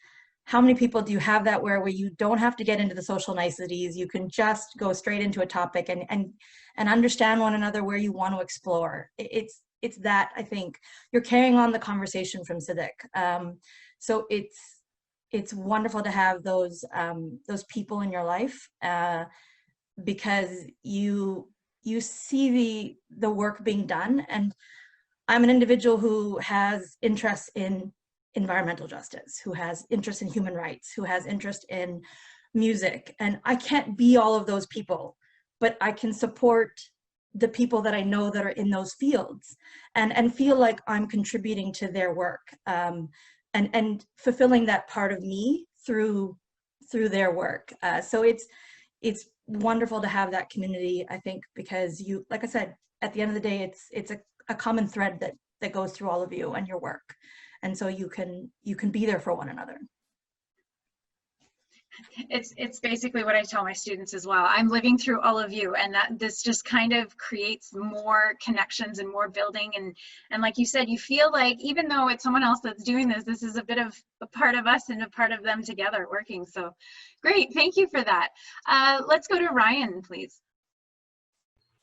how many people do you have that where you don't have to get into the social niceties? You can just go straight into a topic and understand one another where you want to explore. It's that, I think, you're carrying on the conversation from Sidak. So it's wonderful to have those people in your life, because you see the work being done. And I'm an individual who has interests in environmental justice, who has interest in human rights, who has interest in music. And I can't be all of those people, but I can support the people that I know that are in those fields, and feel like I'm contributing to their work, and fulfilling that part of me through their work. So it's wonderful to have that community, I think, because you, like I said, at the end of the day, it's a common thread that goes through all of you and your work. And so you can be there for one another. It's basically what I tell my students as well. I'm living through all of you, and that this just kind of creates more connections and more building. And like you said, you feel like even though it's someone else that's doing this, this is a bit of a part of us and a part of them together working. So great, thank you for that. Let's go to Ryan, please.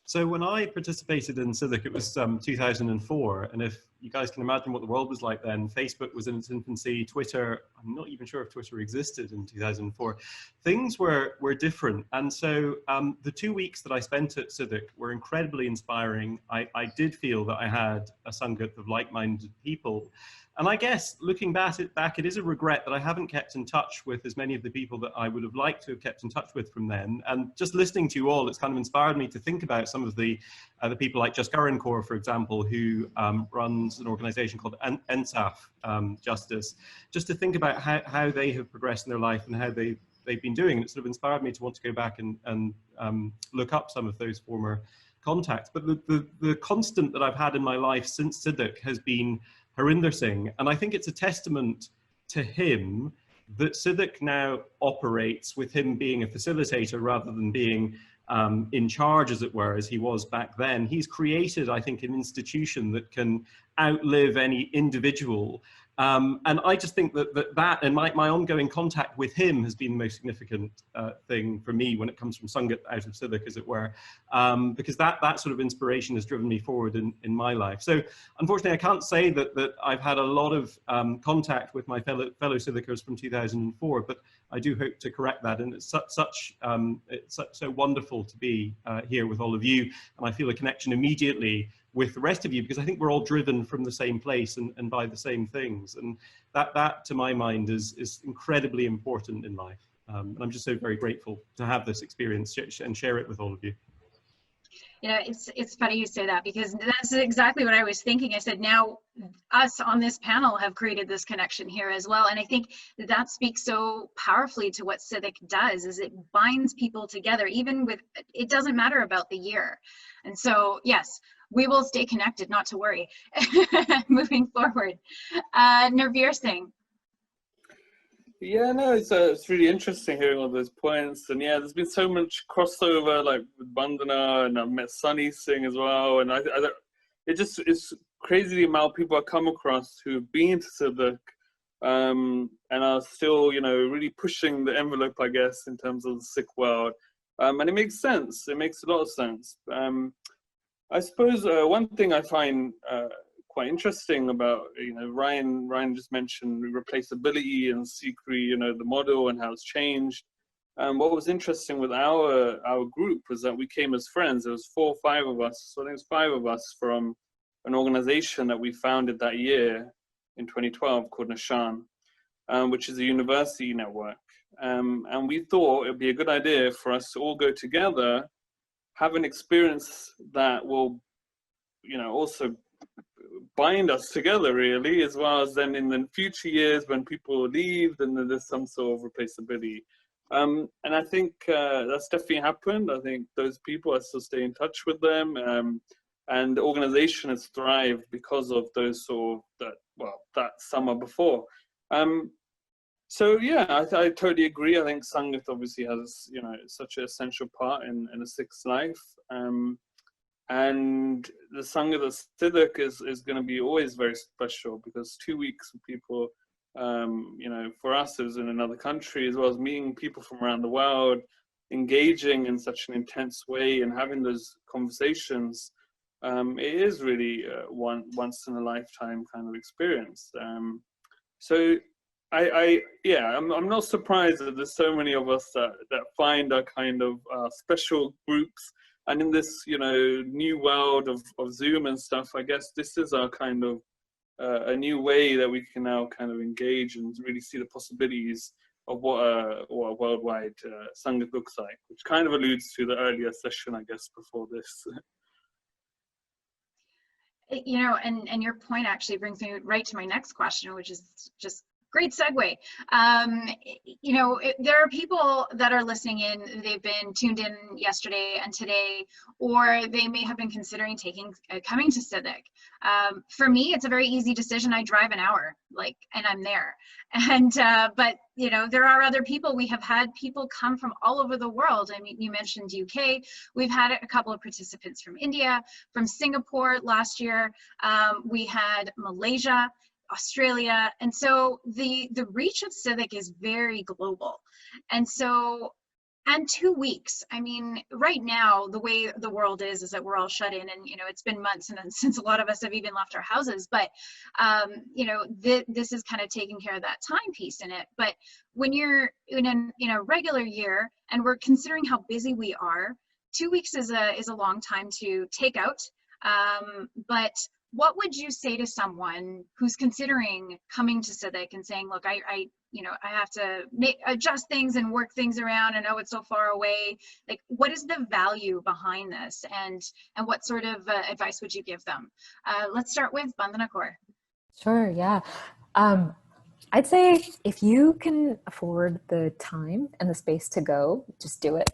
So when I participated in Sidak, it was 2004, and if you guys can imagine what the world was like then, Facebook was in its infancy, Twitter, I'm not even sure if Twitter existed in 2004. Things were different, and so the 2 weeks that I spent at Sidak were incredibly inspiring. I did feel that I had a Sangat of like-minded people. And I guess looking back, it is a regret that I haven't kept in touch with as many of the people that I would have liked to have kept in touch with from then. And just listening to you all, it's kind of inspired me to think about some of the people like Just Kaur, for example, who runs an organization called NSAF Justice, just to think about how they have progressed in their life and how they've been doing. And it sort of inspired me to want to go back and look up some of those former contacts. But the constant that I've had in my life since Sidak has been Harinder Singh, and I think it's a testament to him that Sidak now operates with him being a facilitator rather than being in charge, as it were, as he was back then. He's created, I think, an institution that can outlive any individual. And I just think that and my ongoing contact with him has been the most significant thing for me when it comes from Sangat out of Sidak, as it were, because that sort of inspiration has driven me forward in my life. So unfortunately, I can't say that I've had a lot of contact with my fellow Sidakers from 2004, but I do hope to correct that. And it's so wonderful to be here with all of you, and I feel a connection immediately with the rest of you, because I think we're all driven from the same place and by the same things. And that to my mind is incredibly important in life. And I'm just so very grateful to have this experience and share it with all of you. Yeah, it's funny you say that, because that's exactly what I was thinking. I said, now us on this panel have created this connection here as well. And I think that speaks so powerfully to what Sidak does, is it binds people together, even with, it doesn't matter about the year. And so, yes, we will stay connected, not to worry, moving forward. Navir Singh. Yeah, no, it's really interesting hearing all those points. And yeah, there's been so much crossover, like with Bandana, and I've met Sunny Singh as well. And it's crazy the amount of people I come across who've been to Sidak and are still, really pushing the envelope, I guess, in terms of the Sikh world. And it makes sense. It makes a lot of sense. I suppose one thing I find quite interesting about, Ryan just mentioned replaceability and Sikri, the model and how it's changed. What was interesting with our group was that we came as friends. There was 4 or 5 of us. So I think it was 5 of us from an organization that we founded that year in 2012 called Nishan, which is a university network. And we thought it would be a good idea for us to all go together, have an experience that will, also bind us together, really, as well as then in the future years when people leave, then there's some sort of replaceability. And I think that's definitely happened. I think those people, I still stay in touch with them. And the organization has thrived because of those that summer before. So yeah, I totally agree. I think Sangat obviously has, you know, such an essential part in a Sikh's life. And the Sangat of Sidak is going to be always very special, because 2 weeks of people, you know, for us it was in another country, as well as meeting people from around the world, engaging in such an intense way and having those conversations. It is really once in a lifetime kind of experience. So I'm not surprised that there's so many of us that find our kind of special groups. And in this, you know, new world of Zoom and stuff, I guess this is our kind of a new way that we can now kind of engage and really see the possibilities of what a worldwide Sangat looks like, which kind of alludes to the earlier session, I guess, before this. You know, and your point actually brings me right to my next question, which is just great segue. You know, there are people that are listening in, they've been tuned in yesterday and today, or they may have been considering coming to Sidak. For me, it's a very easy decision. I drive an hour, and I'm there. And, but, you know, there are other people. We have had people come from all over the world. I mean, you mentioned UK. We've had a couple of participants from India, from Singapore last year. We had Malaysia, Australia. And so the reach of Sidak is very global. And so, and 2 weeks, I mean, right now, the way the world is that we're all shut in, and, you know, it's been months since a lot of us have even left our houses, but, you know, this is kind of taking care of that time piece in it. But when you're in a regular year, and we're considering how busy we are, 2 weeks is a long time to take out. But what would you say to someone who's considering coming to Sidak and saying, look, I have to adjust things and work things around. I know it's so far away. Like, what is the value behind this, and what sort of advice would you give them? Let's start with Bandana Kaur. Sure, yeah. I'd say if you can afford the time and the space to go, just do it.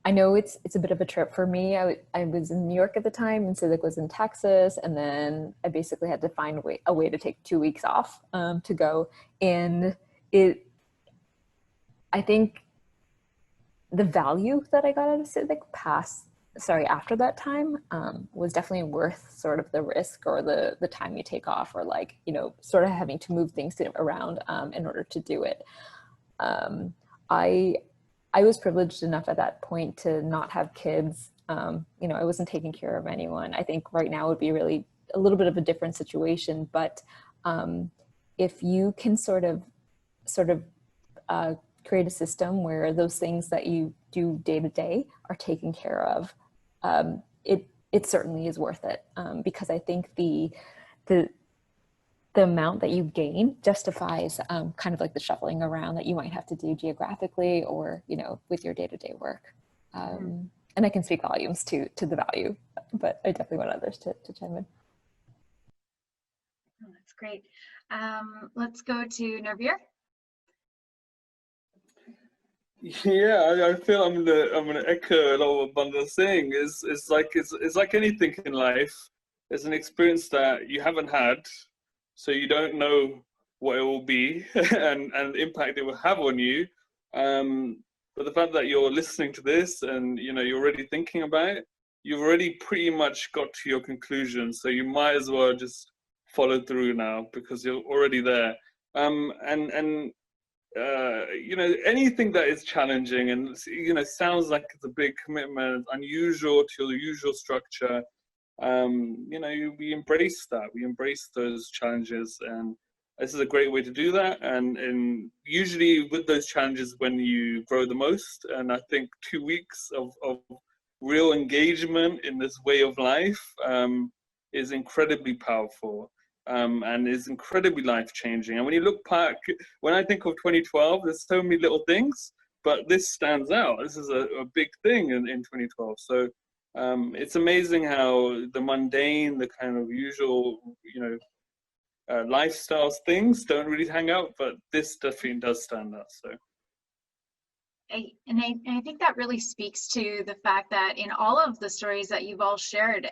I know it's a bit of a trip for me. I was in New York at the time, and Sidak was in Texas, and then I basically had to find a way to take 2 weeks off to go. And I think the value that I got out of Sidak after that time was definitely worth sort of the risk, or the time you take off, or sort of having to move things around in order to do it. I was privileged enough at that point to not have kids. I wasn't taking care of anyone. I think right now would be really a little bit of a different situation, but if you can sort of create a system where those things that you do day to day are taken care of, it certainly is worth it, because I think the amount that you gain justifies kind of like the shuffling around that you might have to do geographically, or with your day-to-day work. And I can speak volumes to the value, but I definitely want others to chime in. Oh, that's great. Let's go to Navir. Yeah, I feel I'm gonna echo a lot of what Banda's saying. It's like anything in life. It's an experience that you haven't had, so you don't know what it will be and the impact it will have on you. But the fact that you're listening to this and you're already thinking about it, you've already pretty much got to your conclusion. So you might as well just follow through now, because you're already there. Anything that is challenging and sounds like it's a big commitment, unusual to your usual structure, we embrace that. We embrace those challenges, and this is a great way to do that. And usually with those challenges when you grow the most. And I think 2 weeks of real engagement in this way of life is incredibly powerful, and is incredibly life-changing. And when you look back, when I think of 2012, there's so many little things, but this stands out. This is a big thing in 2012. So it's amazing how the mundane, the kind of usual, lifestyles things don't really hang out, but this definitely does stand out. So. I think that really speaks to the fact that in all of the stories that you've all shared,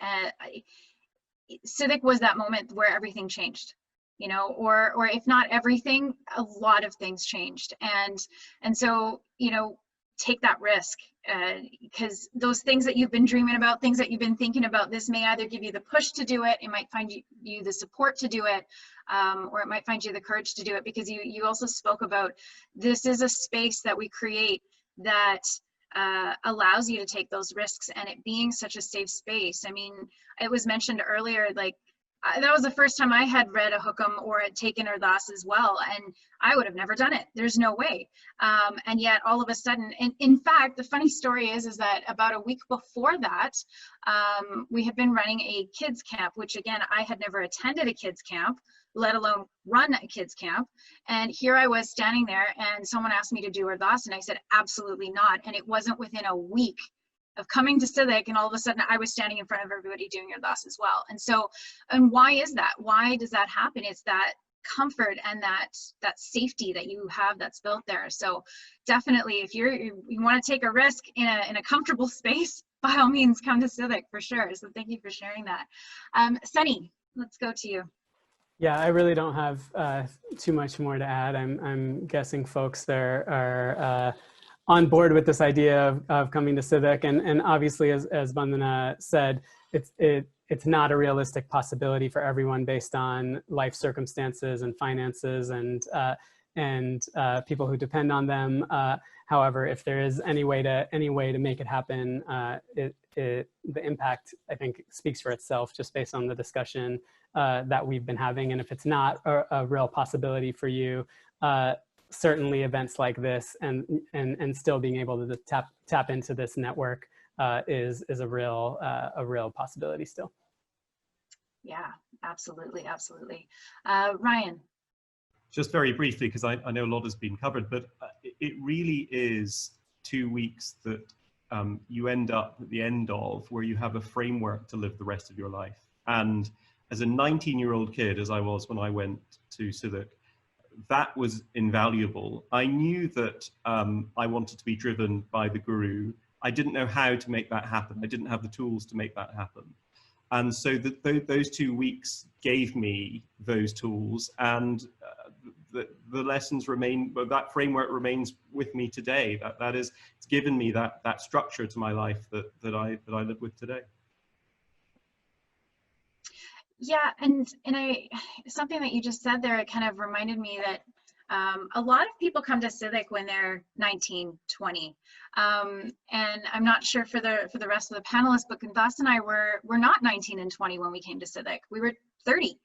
Sidak was that moment where everything changed. you know, or if not everything, a lot of things changed. And so, you know, take that risk, because those things that you've been dreaming about, things that you've been thinking about, this may either give you the push to do it, it might find you the support to do it, or it might find you the courage to do it, because you also spoke about this is a space that we create that allows you to take those risks, and it being such a safe space. I mean, it was mentioned earlier, like, that was the first time I had read a Hukam or had taken Ardas as well, and I would have never done it. There's no way. And yet all of a sudden, and in fact, the funny story is that about a week before that, we had been running a kids camp, which again, I had never attended a kids camp, let alone run a kids camp. And here I was standing there and someone asked me to do Ardas, and I said, absolutely not. And it wasn't within a week of coming to Sidak, and all of a sudden I was standing in front of everybody doing Ardas as well. And so, and why is that? Why does that happen? It's that comfort and that safety that you have that's built there. So definitely, if you want to take a risk in a comfortable space, by all means, come to Sidak for sure. So thank you for sharing that. Sunny, let's go to you. Yeah, I really don't have too much more to add. I'm guessing folks there are on board with this idea of coming to Sidak, and obviously, as Vandana said, it's not a realistic possibility for everyone based on life circumstances and finances and people who depend on them. However, if there is any way to make it happen, the impact, I think, speaks for itself just based on the discussion that we've been having. And if it's not a real possibility for you, certainly events like this and still being able to tap into this network is a real possibility still. Yeah, absolutely, absolutely. Ryan. Just very briefly, because I know a lot has been covered, but it really is 2 weeks that you end up at the end of where you have a framework to live the rest of your life. And as a 19-year-old kid, as I was when I went to Sidak, that was invaluable. I knew that I wanted to be driven by the guru. I didn't know how to make that happen. I didn't have the tools to make that happen. And so those 2 weeks gave me those tools, and the lessons remain, but that framework remains with me today. It's given me that structure to my life that I live with today. Yeah, and something that you just said there, it kind of reminded me that a lot of people come to Sidak when they're 19, 20. And I'm not sure for the rest of the panelists, but Gundas and I were not 19 and 20 when we came to Sidak. We were 30.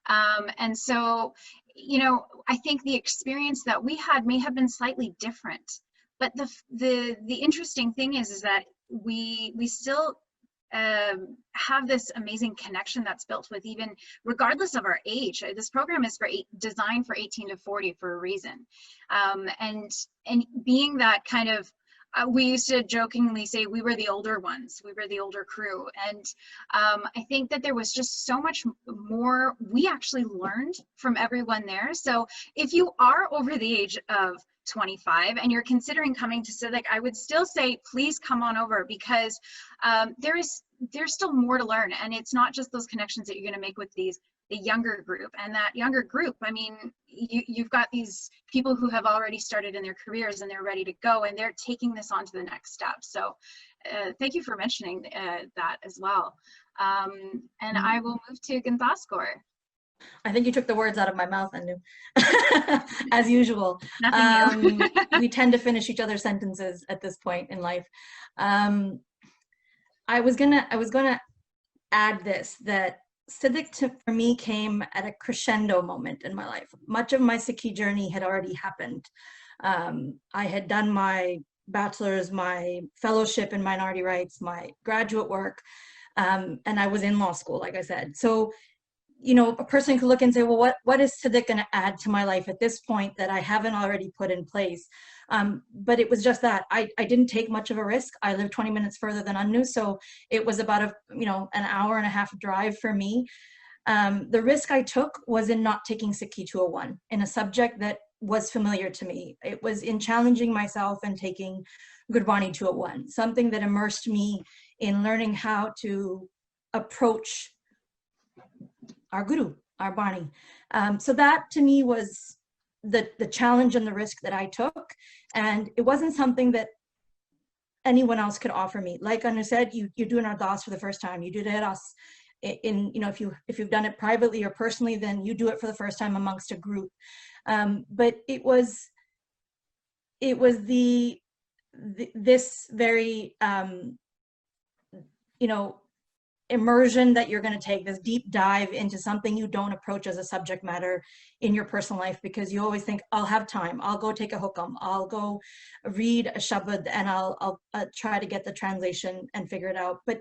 And so, you know, I think the experience that we had may have been slightly different. But the interesting thing is that we still have this amazing connection that's built with, even regardless of our age. This program is designed for 18 to 40 for a reason. And being that kind of, we used to jokingly say we were the older ones, we were the older crew. And I think that there was just so much more we actually learned from everyone there. So if you are over the age of 25 and you're considering coming to Sidak, I would still say please come on over, because there's still more to learn, and it's not just those connections that you're going to make with the younger group. And that younger group, I mean, you've got these people who have already started in their careers and they're ready to go, and they're taking this on to the next step. So thank you for mentioning that as well. And I will move to Gundaskor. I think you took the words out of my mouth, Anu. As usual. Nothing new. We tend to finish each other's sentences at this point in life. I was gonna add this, that Sidak for me came at a crescendo moment in my life. Much of my Sikhi journey had already happened. I had done my bachelor's, my fellowship in minority rights, my graduate work, and I was in law school, like I said. So, you know, a person could look and say, well, what is Sidak going to add to my life at this point that I haven't already put in place? But it was just that I didn't take much of a risk. I live 20 minutes further than Anu, so it was about an hour and a half drive for me. The risk I took was in not taking Sikhi 201 in a subject that was familiar to me. It was in challenging myself and taking Gurbani 201, something that immersed me in learning how to approach our guru, our Barney. So that to me was the challenge and the risk that I took. And it wasn't something that anyone else could offer me. Like Anu said, you're doing our DOS for the first time. You did it us in, if you've done it privately or personally, then you do it for the first time amongst a group. But it was this very, immersion that you're going to take, this deep dive into something you don't approach as a subject matter in your personal life, because you always think, I'll have time, I'll go take a hukam, I'll go read a shabad, and I'll try to get the translation and figure it out. But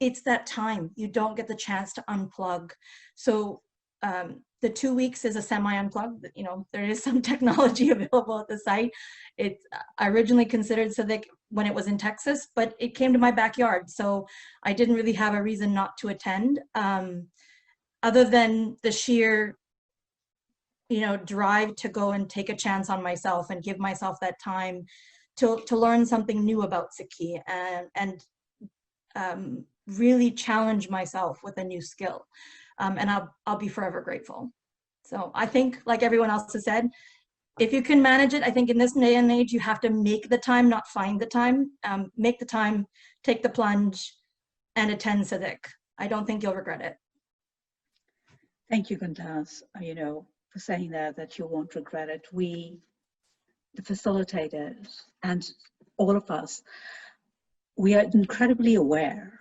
it's that time, you don't get the chance to unplug. So the 2 weeks is a semi-unplug. There is some technology available at the site. I originally considered Sidak when it was in Texas, but it came to my backyard. So I didn't really have a reason not to attend, other than the sheer, drive to go and take a chance on myself and give myself that time to learn something new about Sikhi and really challenge myself with a new skill. And I'll be forever grateful. So I think, like everyone else has said, if you can manage it, I think in this day and age, you have to make the time, not find the time. Make the time, take the plunge, and attend Sidak. I don't think you'll regret it. Thank you, Gundaz, for saying that you won't regret it. We, the facilitators, and all of us, we are incredibly aware,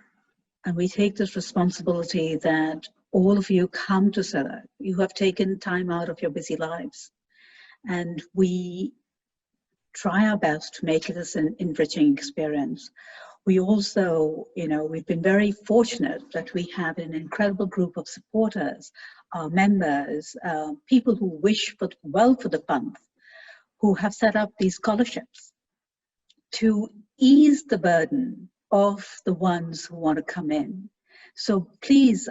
and we take this responsibility that all of you come to Sidak. You have taken time out of your busy lives, and we try our best to make this an enriching experience. We also, we've been very fortunate that we have an incredible group of supporters, our members, people who wish well for the Panth, who have set up these scholarships to ease the burden of the ones who want to come in. So please,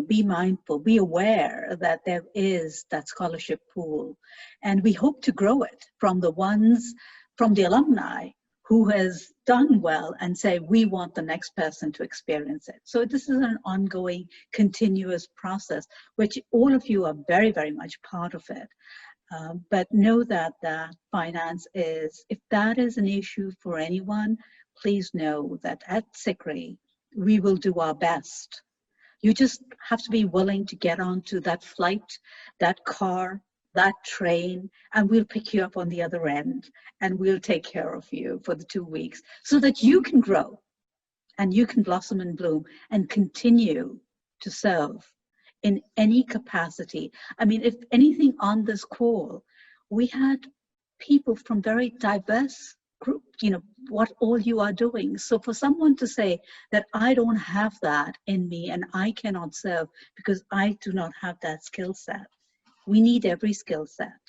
be mindful, be aware that there is that scholarship pool, and we hope to grow it from the alumni who has done well and say, we want the next person to experience it. So this is an ongoing, continuous process, which all of you are very, very much part of it. But know that finance is, if that is an issue for anyone, please know that at SICRI, we will do our best. You just have to be willing to get onto that flight, that car, that train, and we'll pick you up on the other end, and we'll take care of you for the 2 weeks so that you can grow and you can blossom and bloom and continue to serve in any capacity. I mean, if anything on this call, we had people from very diverse group, what all you are doing. So for someone to say that I don't have that in me and I cannot serve because I do not have that skill set, we need every skill set.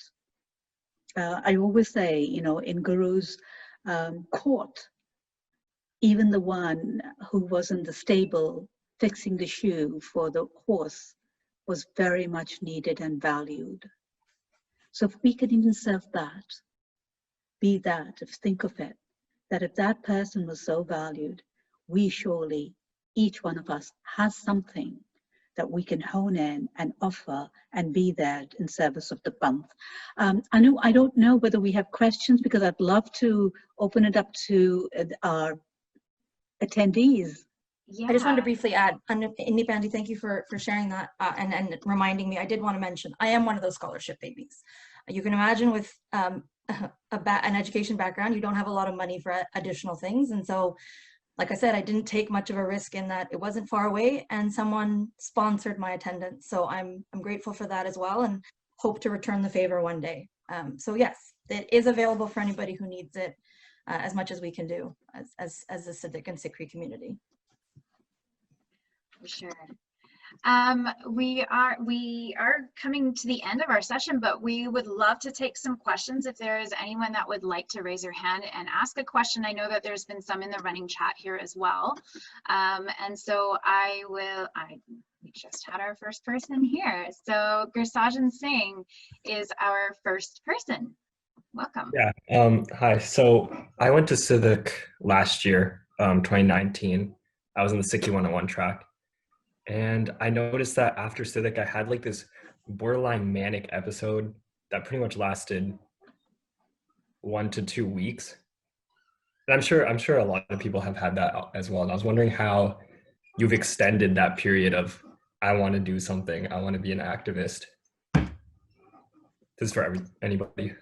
I always say, in Guru's court, even the one who was in the stable fixing the shoe for the horse was very much needed and valued. So if we can even serve that, be that, think of it, that if that person was so valued, we surely, each one of us has something that we can hone in and offer and be there in service of the Panth. I don't know whether we have questions, because I'd love to open it up to our attendees. Yeah. I just wanted to briefly add, Indi Pandey, thank you for sharing that and reminding me. I did want to mention, I am one of those scholarship babies. You can imagine with an education background, you don't have a lot of money for additional things. And so, like I said, I didn't take much of a risk in that it wasn't far away and someone sponsored my attendance. So I'm grateful for that as well, and hope to return the favor one day. So yes, it is available for anybody who needs it, as much as we can do as the Sidak and SICRI community. For sure. We are coming to the end of our session, but we would love to take some questions. If there is anyone that would like to raise their hand and ask a question, I know that there's been some in the running chat here as well. And so we just had our first person here. So Gursajan Singh is our first person. Welcome. Yeah. Hi. So I went to Sidak last year, 2019. I was in the Sikhi 101 track. And I noticed that after Sidak, I had like this borderline manic episode that pretty much lasted 1 to 2 weeks. And I'm sure a lot of people have had that as well. And I was wondering how you've extended that period of, I want to do something, I want to be an activist. This is for anybody.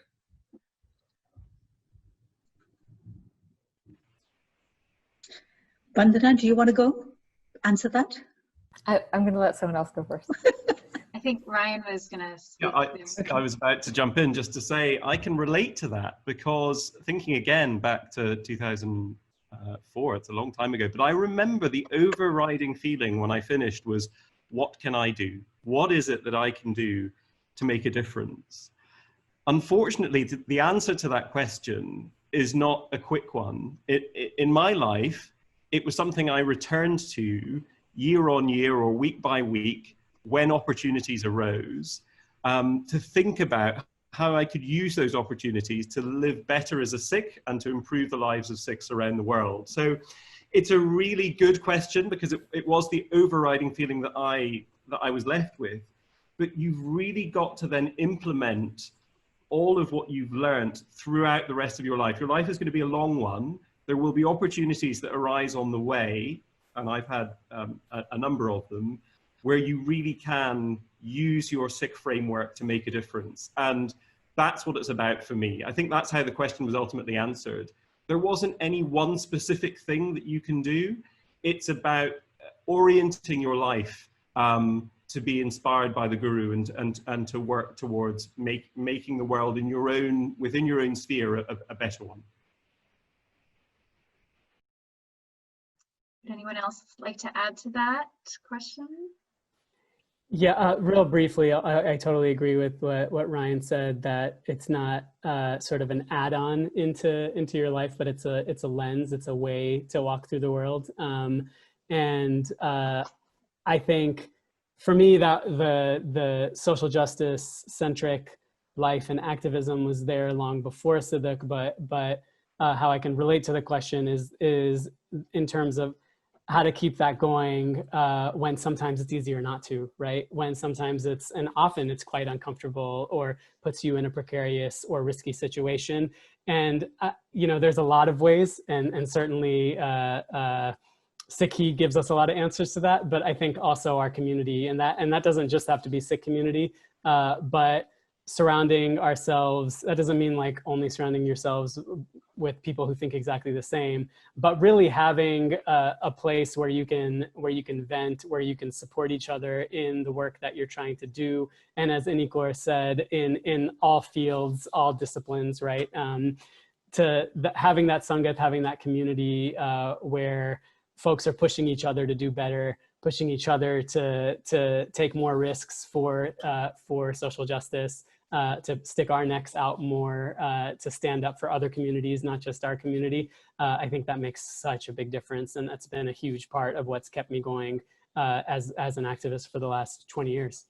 Vandana, do you want to go answer that? I'm going to let someone else go first. I think Ryan was going to speak. Yeah, I was about to jump in just to say I can relate to that, because thinking again back to 2004, it's a long time ago, but I remember the overriding feeling when I finished was, what can I do? What is it that I can do to make a difference? Unfortunately, the answer to that question is not a quick one. In my life, it was something I returned to year on year or week by week when opportunities arose, to think about how I could use those opportunities to live better as a Sikh and to improve the lives of Sikhs around the world. So it's a really good question, because it was the overriding feeling that I was left with. But you've really got to then implement all of what you've learned throughout the rest of your life. Your life is going to be a long one. There will be opportunities that arise on the way, and I've had a number of them, where you really can use your Sikh framework to make a difference. And that's what it's about for me. I think that's how the question was ultimately answered. There wasn't any one specific thing that you can do. It's about orienting your life to be inspired by the Guru and to work towards making the world within your own sphere a better one. Would anyone else like to add to that question? Yeah, real briefly, I totally agree with what Ryan said, that it's not sort of an add-on into your life, but it's a lens, it's a way to walk through the world. And I think for me that the social justice centric life and activism was there long before Sidak, but how I can relate to the question is in terms of how to keep that going when sometimes it's easier not to, right? When sometimes and often it's quite uncomfortable or puts you in a precarious or risky situation. And, there's a lot of ways, and certainly Sikhi gives us a lot of answers to that, but I think also our community, and that doesn't just have to be Sikh community, but surrounding ourselves, that doesn't mean like only surrounding yourselves with people who think exactly the same, but really having a place where you can vent, where you can support each other in the work that you're trying to do. And as Inikor said, in all fields, all disciplines, right? Having that Sangat, having that community where folks are pushing each other to do better, pushing each other to take more risks for social justice, to stick our necks out more, to stand up for other communities, not just our community. I think that makes such a big difference, and that's been a huge part of what's kept me going as an activist for the last 20 years.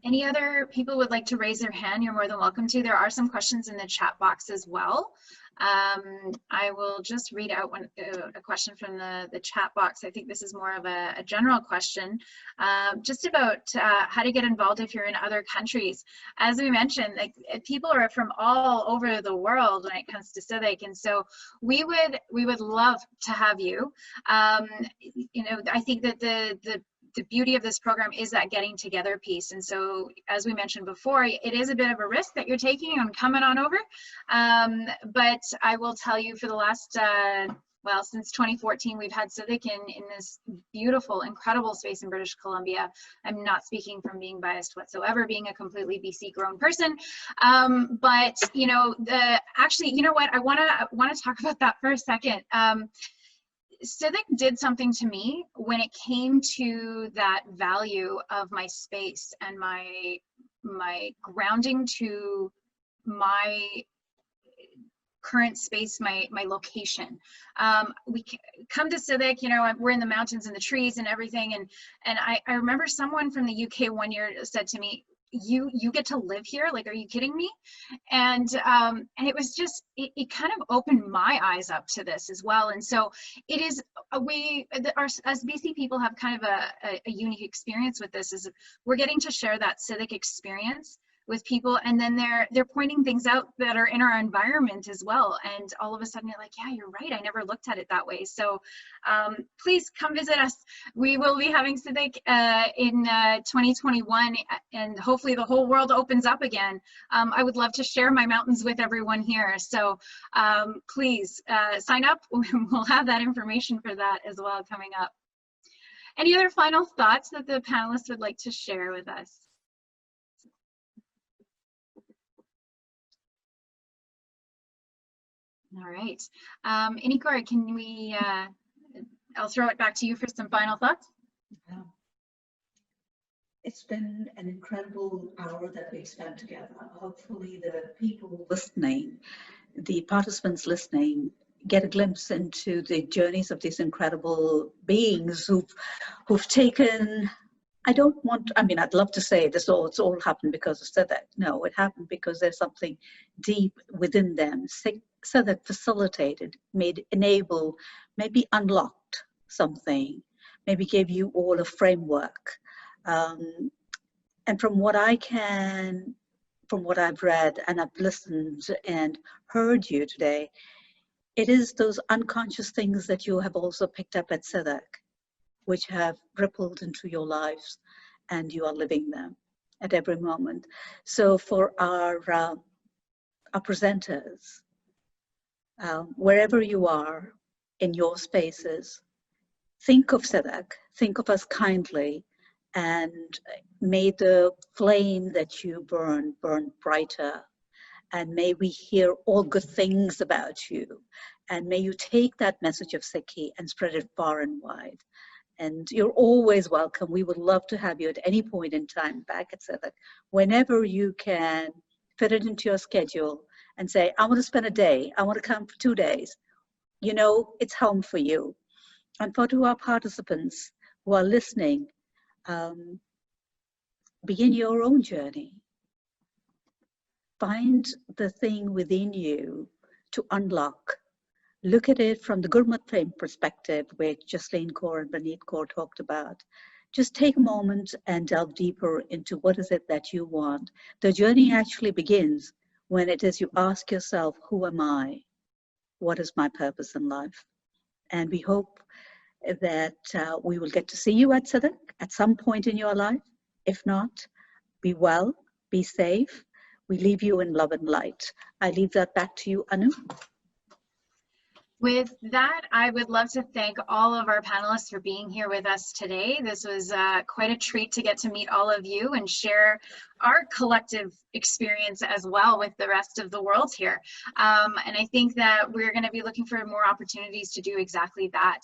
Any other people would like to raise their hand? You're more than welcome to. There are some questions in the chat box as well. I will just read out a question from the chat box. I think this is more of a general question, just about how to get involved if you're in other countries. As we mentioned, like, people are from all over the world when it comes to Sidak, and so we would love to have you. I think that the beauty of this program is that getting together piece. And so, as we mentioned before, it is a bit of a risk that you're taking on coming on over. But I will tell you, for the last, since 2014, we've had Sidak in this beautiful, incredible space in British Columbia. I'm not speaking from being biased whatsoever, being a completely BC grown person. But, actually, you know what? I want to talk about that for a second. Sidak did something to me when it came to that value of my space and my grounding to my current space, my location. We come to Sidak, we're in the mountains and the trees and everything. And I remember someone from the UK one year said to me, you get to live here? Like, are you kidding me? And it was just, it kind of opened my eyes up to this as well. And so it is, as BC people have kind of a unique experience with this, is we're getting to share that civic experience with people, and then they're pointing things out that are in our environment as well, and all of a sudden you're like, yeah, you're right, I never looked at it that way. So please come visit us. We will be having Sidak in 2021, and hopefully the whole world opens up again. I would love to share my mountains with everyone here, so please sign up. We'll have that information for that as well coming up. Any other final thoughts that the panelists would like to share with us? All right. Inikor, can we, I'll throw it back to you for some final thoughts. It's been an incredible hour that we've spent together. Hopefully the people listening, the participants listening, get a glimpse into the journeys of these incredible beings who've taken, I'd love to say it's all happened because of Sidak. No, it happened because there's something deep within them. Sidak facilitated, enabled, maybe unlocked something, maybe gave you all a framework. And from what I've read and I've listened and heard you today, it is those unconscious things that you have also picked up at Sidak, which have rippled into your lives, and you are living them at every moment. So for our presenters, wherever you are in your spaces, think of Sidak, think of us kindly, and may the flame that you burn brighter, and may we hear all good things about you, and may you take that message of Sikhi and spread it far and wide. And you're always welcome. We would love to have you at any point in time back at Sidak, whenever you can fit it into your schedule and say, I want to spend a day, I want to come for 2 days. You know, it's home for you. And for to our participants who are listening, begin your own journey. Find the thing within you to unlock. Look at it from the Gurmat frame perspective, where Jasleen Kaur and Baneet Kaur talked about. Just take a moment and delve deeper into what is it that you want. The journey actually begins when it is you ask yourself, who am I? What is my purpose in life? And we hope that we will get to see you at Sidak at some point in your life. If not, be well, be safe. We leave you in love and light. I leave that back to you, Anu. With that, I would love to thank all of our panelists for being here with us today. This was quite a treat to get to meet all of you and share our collective experience as well with the rest of the world here. And I think that we're going to be looking for more opportunities to do exactly that,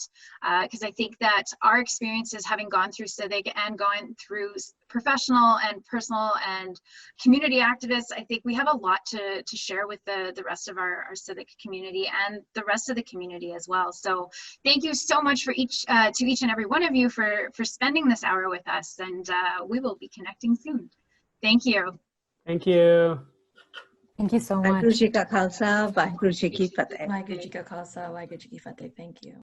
because I think that our experiences, having gone through Sidak and gone through professional and personal and community activists, I think we have a lot to share with the rest of our Sidak community and the rest of the community as well. So thank you so much for each and every one of you for spending this hour with us, and we will be connecting soon. Thank you. Thank you. Thank you so much. Waheguru Ji Ka Khalsa, Waheguru Ji Ki Fateh. Waheguru Ji Ka Khalsa, Waheguru Ji Ki Fateh. Thank you.